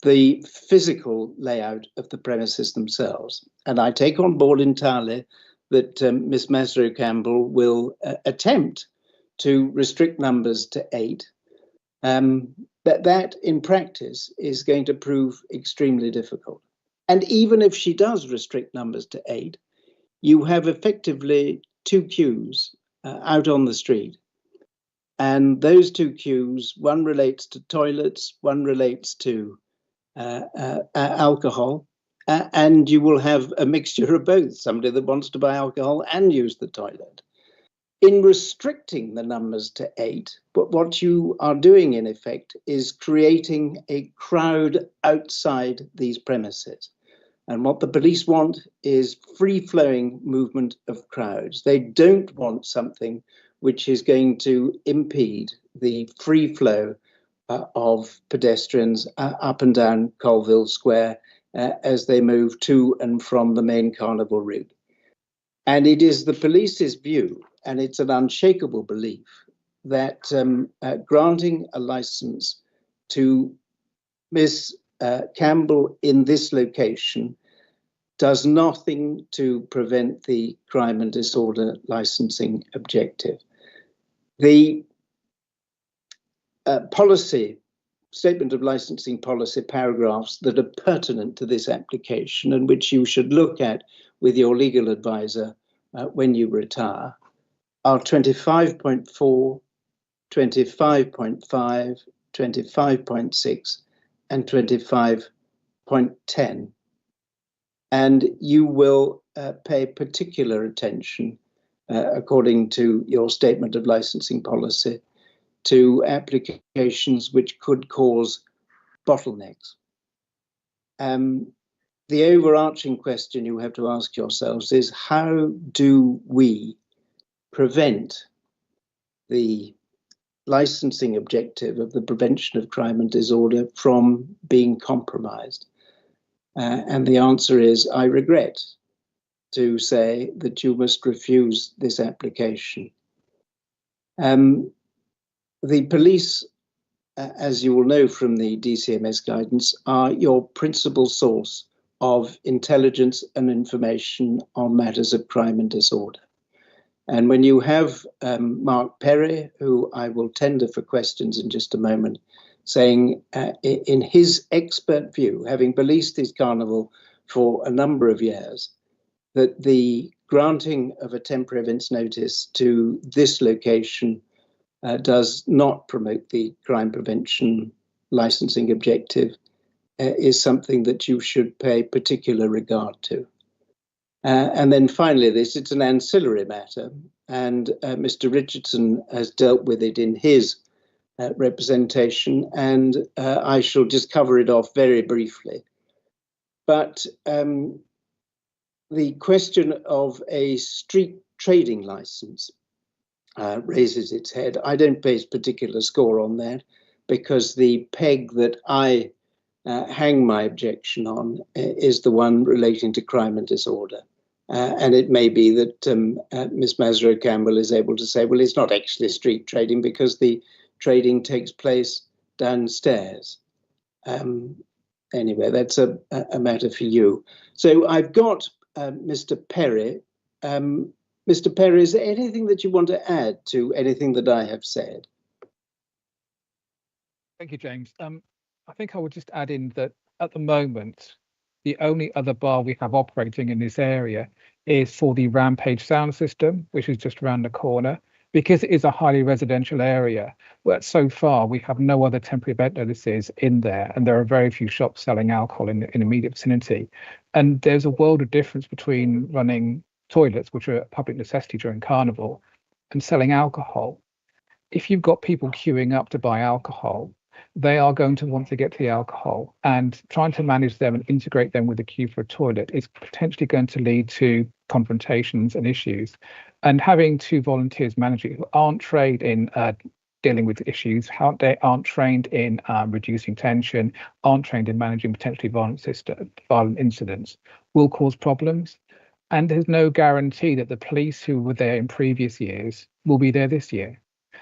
the physical layout of the premises themselves. And I take on board entirely that Ms. Masro-Campbell will attempt to restrict numbers to 8. That in practice is going to prove extremely difficult. And even if she does restrict numbers to 8, you have effectively 2 queues out on the street. And those 2 queues, one relates to toilets, one relates to alcohol, and you will have a mixture of both, somebody that wants to buy alcohol and use the toilet. In restricting the numbers to 8, but what you are doing in effect is creating a crowd outside these premises. And what the police want is free-flowing movement of crowds. They don't want something which is going to impede the free flow of pedestrians up and down Colville Square as they move to and from the main carnival route. And it is the police's view, and it's an unshakable belief, that granting a license to Miss Campbell in this location does nothing to prevent the crime and disorder licensing objective. The policy statement of licensing policy paragraphs that are pertinent to this application and which you should look at with your legal advisor when you retire are 25.4, 25.5, 25.6, and 25.10. And you will pay particular attention, according to your statement of licensing policy, to applications which could cause bottlenecks. The overarching question you have to ask yourselves is, how do we prevent the licensing objective of the prevention of crime and disorder from being compromised? And the answer is, I regret to say that you must refuse this application. The police, as you will know from the DCMS guidance, are your principal source of intelligence and information on matters of crime and disorder. And when you have Mark Perry, who I will tender for questions in just a moment, saying in his expert view, having policed his carnival for a number of years, that the granting of a temporary events notice to this location does not promote the crime prevention licensing objective, is something that you should pay particular regard to. And then finally, it's an ancillary matter, and Mr. Richardson has dealt with it in his representation, and I shall just cover it off very briefly. But the question of a street trading license raises its head. I don't place particular score on that, because the peg that I hang my objection on is the one relating to crime and disorder. And it may be that Ms. Masro Campbell is able to say, well, it's not actually street trading because the trading takes place downstairs. Anyway, that's a matter for you. So I've got Mr. Perry. Mr. Perry, is there anything that you want to add to anything that I have said? Thank you, James. I think I would just add in that at the moment, the only other bar we have operating in this area is for the Rampage sound system, which is just around the corner. Because it is a highly residential area, but so far we have no other temporary event notices in there, and there are very few shops selling alcohol in immediate vicinity. And there's a world of difference between running toilets, which are a public necessity during Carnival, and selling alcohol. If you've got people queuing up to buy alcohol, they are going to want to get to the alcohol, and trying to manage them and integrate them with the queue for a toilet is potentially going to lead to confrontations and issues. And having two volunteers managing who aren't trained in dealing with issues, they aren't trained in reducing tension, aren't trained in managing potentially violent incidents, will cause problems. And there's no guarantee that the police who were there in previous years will be there this year.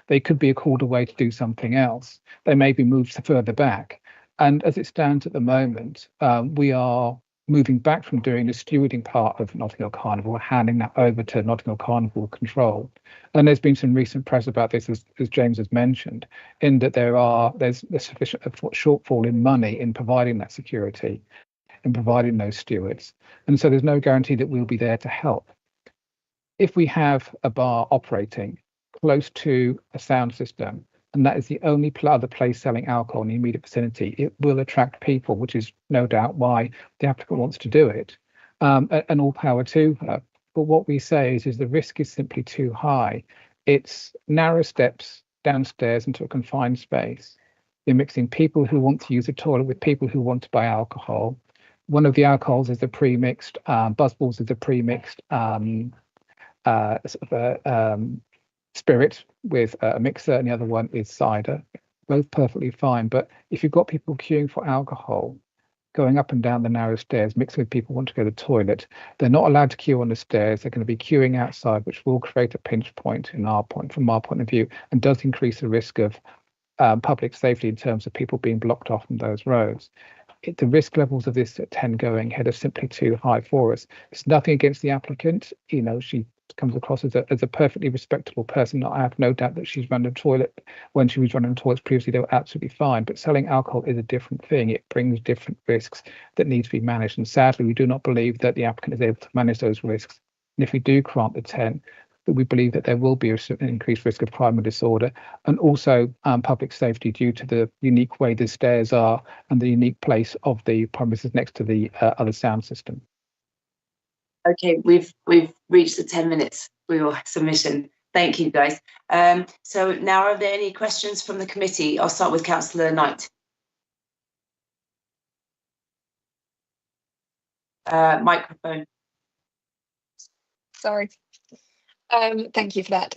They could be called away to do something else. They may be moved further back. And as it stands at the moment, we are moving back from doing the stewarding part of Notting Hill Carnival, handing that over to Notting Hill Carnival control. And there's been some recent press about this, as James has mentioned, in that there's a sufficient shortfall in money in providing that security and providing those stewards. And so there's no guarantee that we'll be there to help. If we have a bar operating close to a sound system, and that is the only other place selling alcohol in the immediate vicinity, it will attract people, which is no doubt why the applicant wants to do it. And all power to her. But what we say is the risk is simply too high. It's narrow steps downstairs into a confined space. You're mixing people who want to use a toilet with people who want to buy alcohol. One of the alcohols is a pre-mixed, Buzzballs is a pre-mixed spirit with a mixer, and the other one is cider. Both perfectly fine. But if you've got people queuing for alcohol, going up and down the narrow stairs, mixing with people who want to go to the toilet, they're not allowed to queue on the stairs. They're going to be queuing outside, which will create a pinch point from our point of view, and does increase the risk of public safety in terms of people being blocked off from those roads. The risk levels of this at 10 going ahead are simply too high for us. It's nothing against the applicant. You know, she comes across as a perfectly respectable person. I have no doubt that she's run the toilet. When she was running the toilets previously, they were absolutely fine. But selling alcohol is a different thing. It brings different risks that need to be managed. And sadly, we do not believe that the applicant is able to manage those risks. And if we do grant the 10, we believe that there will be an increased risk of crime and disorder, and also public safety due to the unique way the stairs are and the unique place of the premises next to the other sound system. Okay, we've reached the 10 minutes for your submission. Thank you, guys. So now, are there any questions from the committee? I'll start with Councillor Knight. Microphone. Sorry. Thank you for that.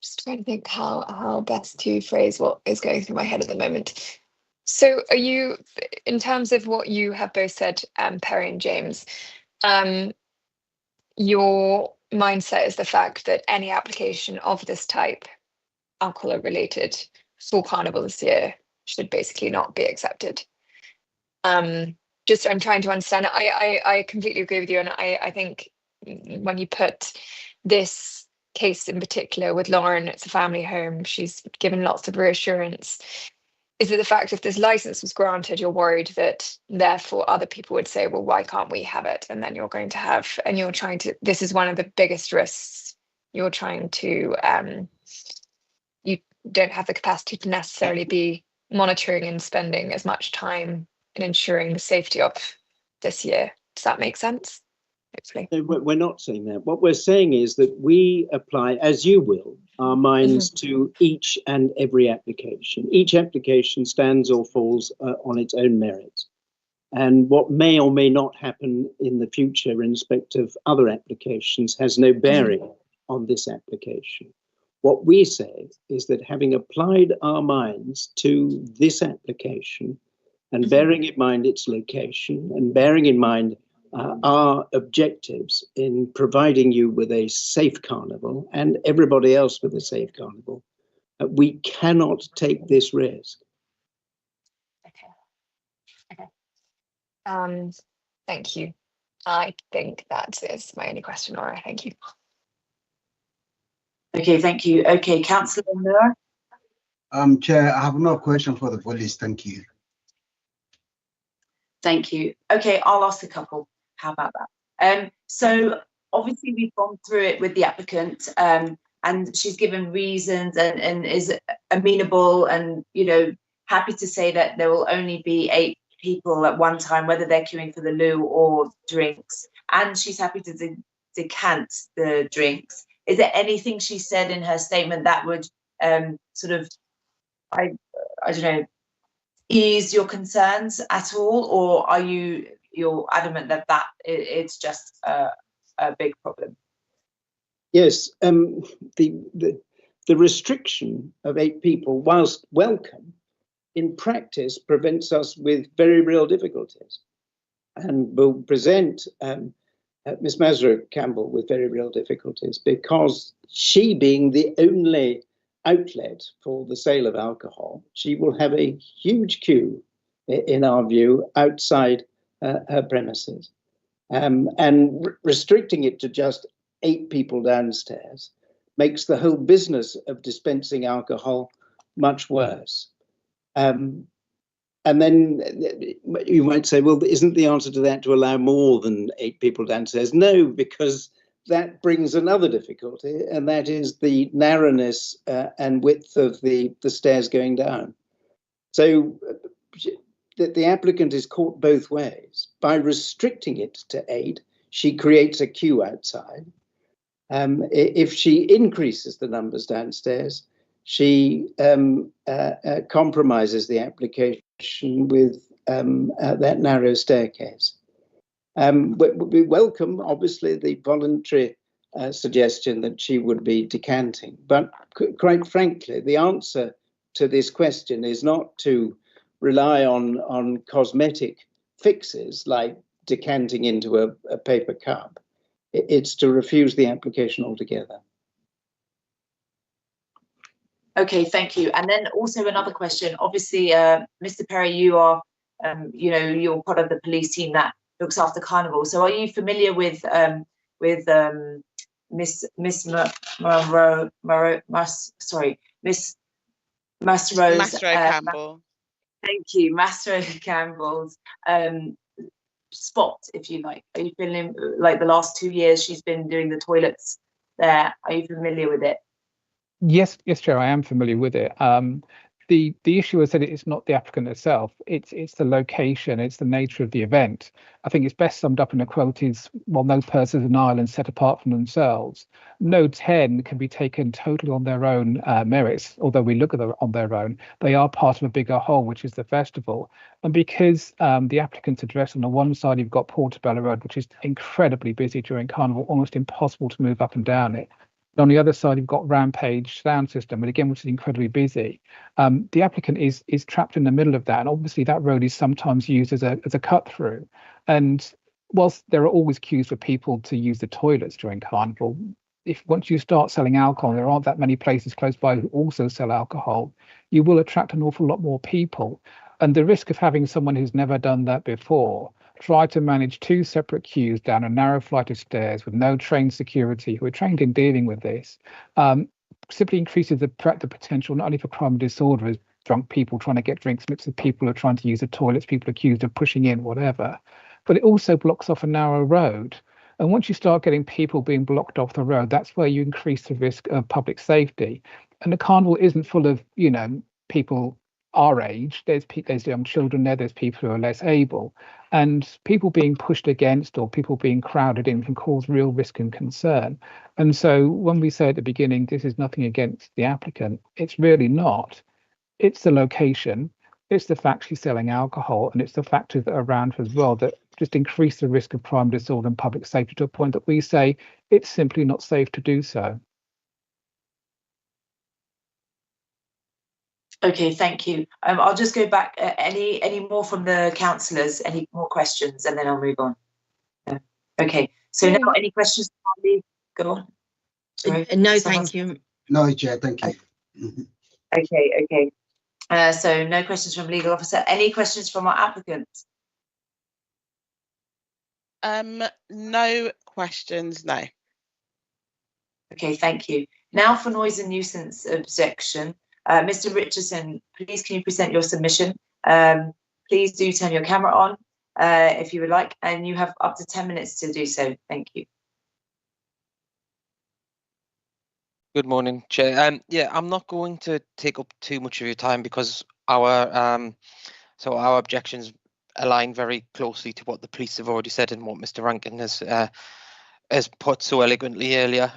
Just trying to think how best to phrase what is going through my head at the moment. So are you, in terms of what you have both said, Perry and James, your mindset is the fact that any application of this type, alcohol related, for Carnival this year, should basically not be accepted. I'm trying to understand. I completely agree with you, and I think when you put this case in particular with Lauren, it's a family home. She's given lots of reassurance. Is it the fact if this license was granted, you're worried that therefore other people would say, well, why can't we have it? And then you're going to have, and you're trying to, this is one of the biggest risks. You're trying to, you don't have the capacity to necessarily be monitoring and spending as much time in ensuring the safety of this year. Does that make sense? Hopefully. No, we're not saying that. What we're saying is that we apply, as you will, our minds to each and every application. Each application stands or falls on its own merits. And what may or may not happen in the future in respect of other applications has no bearing on this application. What we say is that having applied our minds to this application and bearing in mind its location and bearing in mind our objectives in providing you with a safe carnival and everybody else with a safe carnival, we cannot take this risk. Okay. Thank you. I think that is my only question, Laura. Thank you. Okay, thank you. Okay, Councillor Moore. Chair, I have no question for the police. Thank you. Thank you. Okay, I'll ask a couple. How about that? So obviously we've gone through it with the applicant, and she's given reasons and is amenable and, you know, happy to say that there will only be 8 people at one time, whether they're queuing for the loo or drinks, and she's happy to decant the drinks. Is there anything she said in her statement that would sort of, I don't know, ease your concerns at all, or are you're adamant that it's just a big problem? Yes, the restriction of 8 people, whilst welcome, in practice prevents us with very real difficulties, and will present Miss Mazrou-Campbell with very real difficulties, because she, being the only outlet for the sale of alcohol, she will have a huge queue, in our view, outside her premises, and restricting it to just 8 people downstairs makes the whole business of dispensing alcohol much worse. And then you might say, well, isn't the answer to that to allow more than 8 people downstairs? No, because that brings another difficulty, and that is the narrowness and width of the stairs going down. So the applicant is caught both ways. By restricting it to 8, she creates a queue outside. If she increases the numbers downstairs, she compromises the application with that narrow staircase. We welcome, obviously, the voluntary suggestion that she would be decanting. But quite frankly, the answer to this question is not to rely on cosmetic fixes like decanting into a paper cup. It's to refuse the application altogether. Okay, thank you. And then also another question. Obviously, Mr. Perry, you are, you know, you're part of the police team that looks after Carnival. So are you familiar with with Miss Masrose Campbell. Thank you, Masrose Campbell's spot, if you like. Are you feeling like the last 2 years she's been doing the toilets there? Are you familiar with it? Yes, Chair, I am familiar with it. The issue is that it's not the applicant itself, it's the location, it's the nature of the event. I think it's best summed up in a quote is, well, no person is an island set apart from themselves. No 10 can be taken totally on their own merits, although we look at them on their own. They are part of a bigger whole, which is the festival. And because the applicant's address on the one side, you've got Portobello Road, which is incredibly busy during Carnival, almost impossible to move up and down it. On the other side, you've got Rampage Sound System, but again, which is incredibly busy. The applicant is trapped in the middle of that, and obviously that road is sometimes used as a cut through. And whilst there are always queues for people to use the toilets during Carnival, if once you start selling alcohol, there aren't that many places close by who also sell alcohol, you will attract an awful lot more people. And the risk of having someone who's never done that before try to manage 2 separate queues down a narrow flight of stairs with no trained security who are trained in dealing with this simply increases the potential not only for crime and disorder as drunk people trying to get drinks mixed with people who are trying to use the toilets, people accused of pushing in, whatever, but it also blocks off a narrow road. And once you start getting people being blocked off the road, that's where you increase the risk of public safety. And the Carnival isn't full of, people our age. There's young children there, there's people who are less able, and people being pushed against or people being crowded in can cause real risk and concern. And so when we say at the beginning, this is nothing against the applicant, it's really not. It's the location, it's the fact she's selling alcohol, and it's the factors that are around her as well that just increase the risk of crime, disorder and public safety to a point that we say it's simply not safe to do so. Okay, thank you. I'll just go back. Any more from the councillors? Any more questions, and then I'll move on. Okay. So now, any questions? Go on. Sorry. No, thank you. No, Chair. Thank you. Okay. So no questions from legal officer. Any questions from our applicant? No questions. No. Okay, thank you. Now for noise and nuisance objection. Mr. Richardson, please can you present your submission? Please do turn your camera on if you would like, and you have up to 10 minutes to do so. Thank you. Good morning, Chair. Yeah, I'm not going to take up too much of your time because our objections align very closely to what the police have already said and what Mr. Rankin has put so eloquently earlier.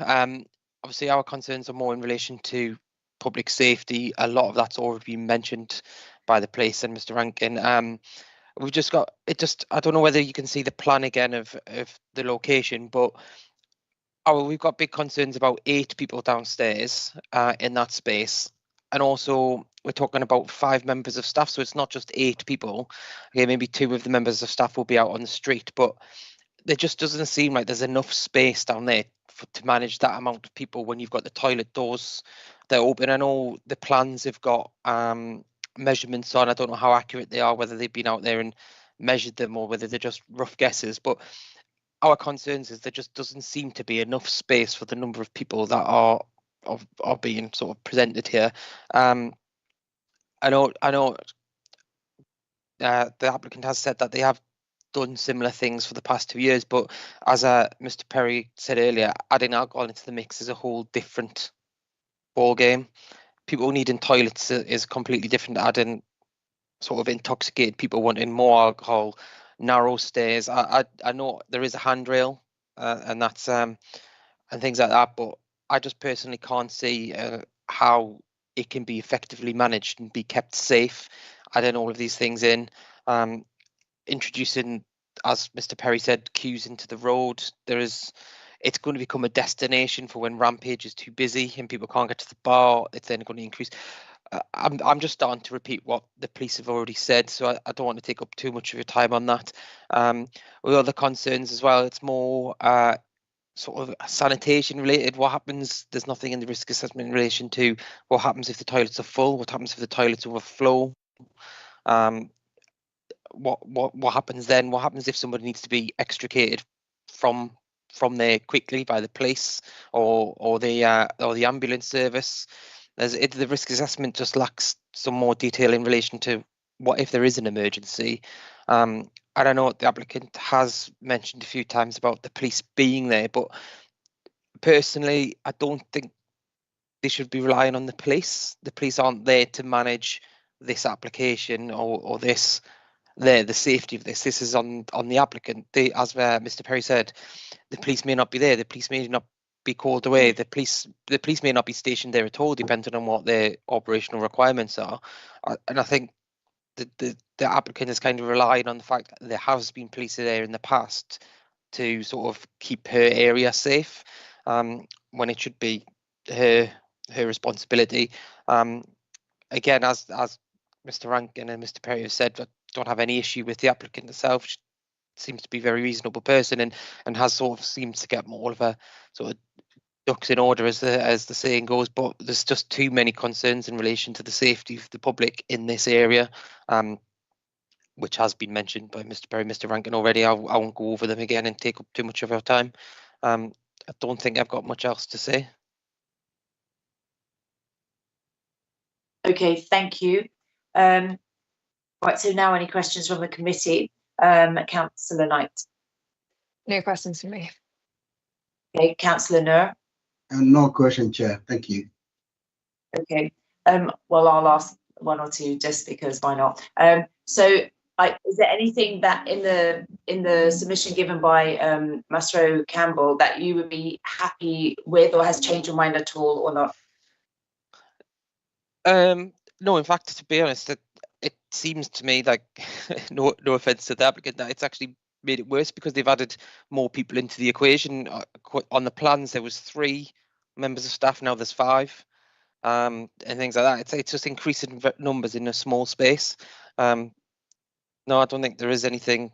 Obviously, our concerns are more in relation to public safety. A lot of that's already been mentioned by the police and Mr. Rankin. We've just got I don't know whether you can see the plan again of the location, but we've got big concerns about 8 people downstairs in that space, and also we're talking about 5 members of staff, so it's not just 8 people. Okay, maybe 2 of the members of staff will be out on the street, but there just doesn't seem like there's enough space down there to manage that amount of people when you've got the toilet doors they're open. I know the plans have got measurements on. I don't know how accurate they are, whether they've been out there and measured them or whether they're just rough guesses, but our concerns is there just doesn't seem to be enough space for the number of people that are being sort of presented here. I know the applicant has said that they have done similar things for the past 2 years, but as Mr. Perry said earlier, adding alcohol into the mix is a whole different ball game. People needing toilets is completely different to adding sort of intoxicated people wanting more alcohol, narrow stairs. I know there is a handrail and that's and things like that, but I just personally can't see how it can be effectively managed and be kept safe, adding all of these things in. Introducing, as Mr. Perry said, queues into the road. It's going to become a destination for when Rampage is too busy and people can't get to the bar. It's then going to increase. I'm just starting to repeat what the police have already said, so I don't want to take up too much of your time on that. With other concerns as well, it's more sort of sanitation related. What happens? There's nothing in the risk assessment in relation to what happens if the toilets are full. What happens if the toilets overflow? What happens then? What happens if somebody needs to be extricated from from there quickly by the police or the ambulance service. The risk assessment just lacks some more detail in relation to what if there is an emergency. And I know the applicant has mentioned a few times about the police being there, but personally, I don't think they should be relying on the police. The police aren't there to manage this application or this. The safety of this. This is on the applicant. As Mr. Perry said, the police may not be there. The police may not be called away. The police may not be stationed there at all, depending on what their operational requirements are. And I think the applicant is kind of relying on the fact that there has been police there in the past to sort of keep her area safe, when it should be her responsibility. Again, as Mr. Rankin and Mr. Perry have said, I don't have any issue with the applicant herself. She seems to be a very reasonable person and has sort of seems to get more of a sort of ducks in order, as the saying goes. But there's just too many concerns in relation to the safety of the public in this area, which has been mentioned by Mr. Perry, Mr. Rankin already. I won't go over them again and take up too much of our time. I don't think I've got much else to say. Okay, thank you. Right, so now any questions from the committee? Councillor Knight. No questions from me. Okay, Councillor Nur. No question, Chair. Thank you. Okay. Well, I'll ask one or two just because why not? So, is there anything that in the submission given by Masro Campbell that you would be happy with, or has changed your mind at all, or not? No, in fact, to be honest, it seems to me like, no offence to the applicant, that it's actually made it worse because they've added more people into the equation. On the plans, there was 3 members of staff, now there's 5, and things like that. It's just increasing numbers in a small space. No, I don't think there is anything.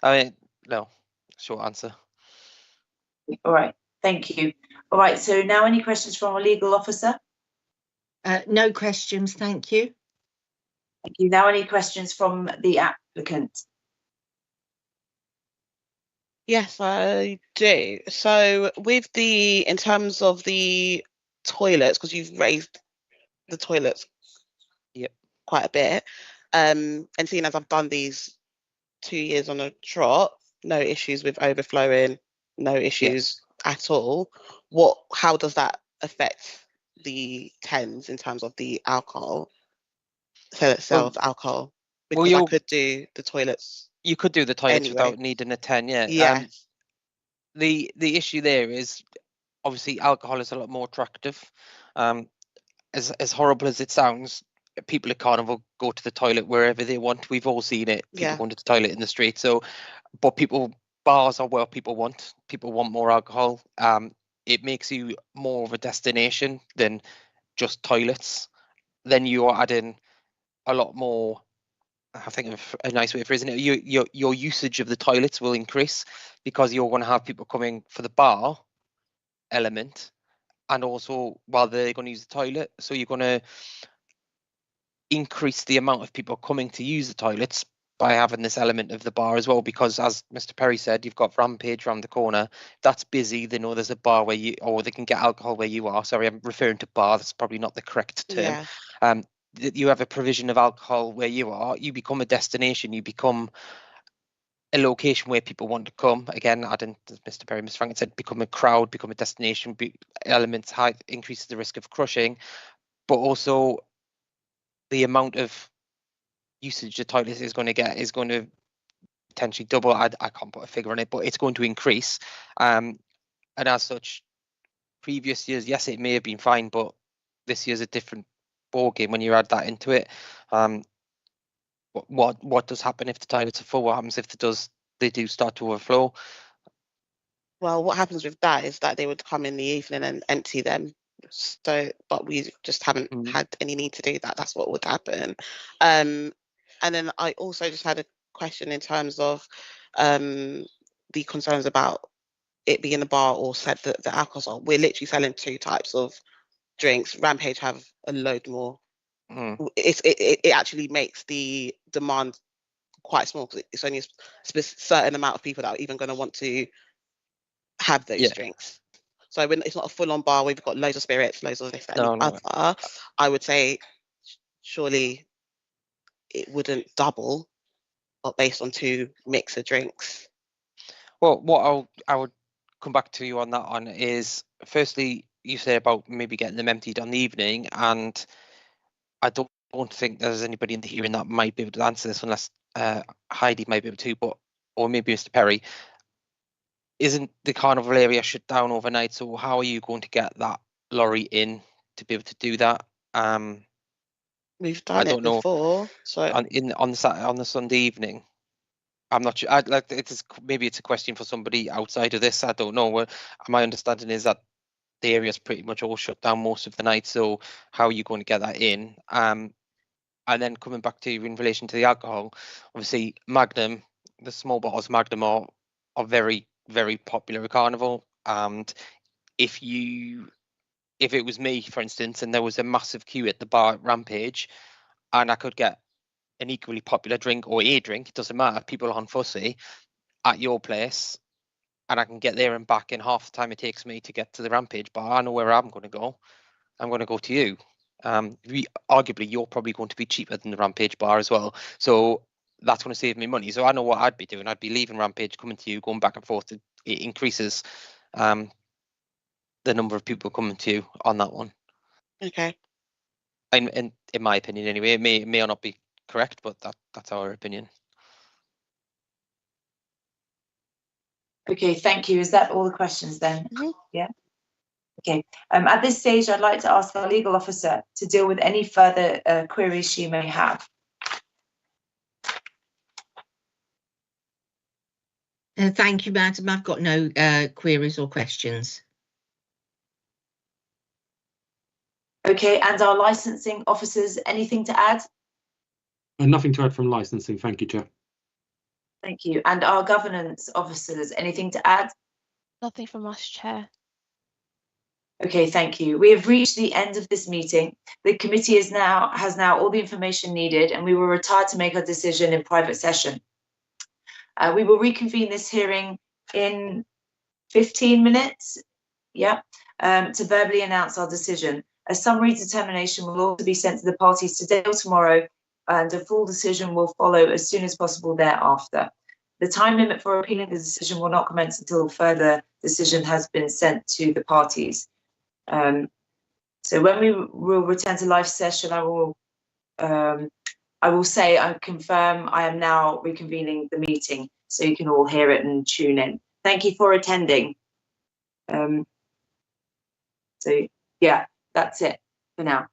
I mean, no, short answer. All right, thank you. All right, so now any questions from a legal officer? No questions, thank you. Thank you. Now any questions from the applicant? Yes, I do. So with in terms of the toilets, because you've raised the toilets quite a bit, and seeing as I've done these 2 years on a trot, no issues with overflowing, no issues at all. How does that affect the TENS in terms of the alcohol, alcohol? Because I could do the toilets. You could do the toilets anyway without needing a 10, yeah. Yeah. The issue there is obviously alcohol is a lot more attractive. As horrible as it sounds, people at Carnival go to the toilet wherever they want. We've all seen it. People going to the toilet in the street. So, but bars are where people want. People want more alcohol. It makes you more of a destination than just toilets. Then you are adding a lot more. I think of a nice way of phrasing it. Your usage of the toilets will increase because you're going to have people coming for the bar element, and also while they're going to use the toilet. So you're going to increase the amount of people coming to use the toilets by having this element of the bar as well, because as Mr. Perry said, you've got Rampage around the corner. That's busy. They know there's a bar where they can get alcohol where you are. Sorry, I'm referring to bar. That's probably not the correct term. Yeah. You have a provision of alcohol where you are. You become a destination. You become a location where people want to come. Again, as Mr. Perry, Mr. Franklin said, become a crowd, become a destination. Elements high increases the risk of crushing, but also the amount of usage the toilet is going to potentially double. I can't put a figure on it, but it's going to increase. And as such, previous years, yes, it may have been fine, but this year's a different ball game when you add that into it. What does happen if the toilets are full? What happens if they do start to overflow? Well, what happens with that is that they would come in the evening and empty them. So, but we just haven't had any need to do that. That's what would happen. And then I also just had a question in terms of the concerns about it being a bar or said that the alcohol. We're literally selling 2 types of drinks. Rampage have a load more. It actually makes the demand quite small because it's only a certain amount of people that are even going to want to have those drinks. So when it's not a full-on bar, we've got loads of spirits, loads of this and the other. I would say surely it wouldn't double, but based on 2 mixer drinks. Well, what I would come back to you on that one is, firstly, you say about maybe getting them emptied on the evening, and I don't think there's anybody in the hearing that might be able to answer this, unless Heidi might be able to, or maybe Mr. Perry. Isn't the carnival area shut down overnight? So how are you going to get that lorry in to be able to do that? We've done it before. So on the Sunday evening, I'm not sure. Maybe it's a question for somebody outside of this. I don't know. My understanding is that the area is pretty much all shut down most of the night. So how are you going to get that in? And then coming back to you in relation to the alcohol, obviously Magnum, the small bottles of Magnum are very, very popular at Carnival. And if it was me, for instance, and there was a massive queue at the bar at Rampage, and I could get an equally popular drink or a drink, it doesn't matter, people aren't fussy, at your place, and I can get there and back in half the time it takes me to get to the Rampage bar, I know where I'm going to go. I'm going to go to you. Arguably, you're probably going to be cheaper than the Rampage bar as well. So that's going to save me money. So I know what I'd be doing. I'd be leaving Rampage, coming to you, going back and forth. It increases the number of people coming to you on that one. Okay. And in my opinion, anyway, it may or not be correct, but that's our opinion. Okay, thank you. Is that all the questions then? Mm-hmm. Yeah. Okay. At this stage, I'd like to ask our legal officer to deal with any further queries she may have. Thank you, madam. I've got no queries or questions. Okay, and our licensing officers, anything to add? Nothing to add from licensing. Thank you, Chair. Thank you. And our governance officers, anything to add? Nothing from us, Chair. Okay, thank you. We have reached the end of this meeting. The committee has now all the information needed, and we will retire to make our decision in private session. We will reconvene this hearing in 15 minutes, to verbally announce our decision. A summary determination will also be sent to the parties today or tomorrow, and a full decision will follow as soon as possible thereafter. The time limit for appealing the decision will not commence until further decision has been sent to the parties. So when we will return to live session, I will say I confirm I am now reconvening the meeting, so you can all hear it and tune in. Thank you for attending. So yeah, that's it for now.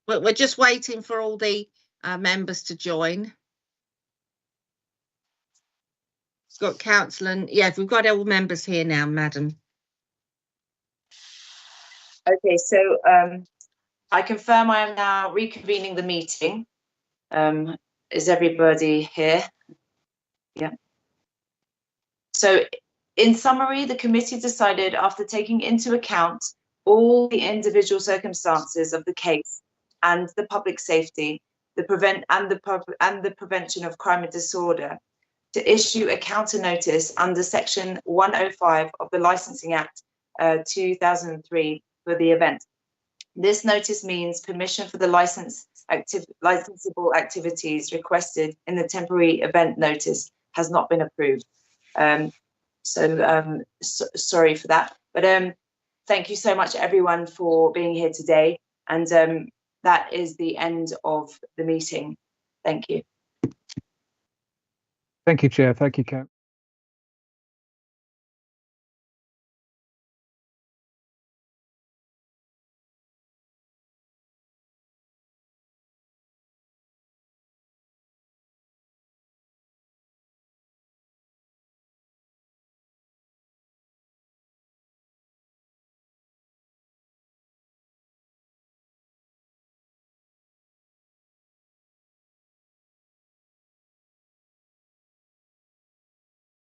We're just waiting for all the members to join. We've got councillor, and yeah, we've got all members here now, madam. Okay, so I confirm I am now reconvening the meeting. Is everybody here? Yeah. So in summary, the committee decided, after taking into account all the individual circumstances of the case and the public safety, the prevention of crime and disorder, to issue a counter notice under section 105 of the Licensing Act 2003 for the event. This notice means permission for the licensable activities requested in the temporary event notice has not been approved. Sorry for that, but thank you so much everyone for being here today, and that is the end of the meeting. Thank you. Thank you, Chair. Thank you, Councillor.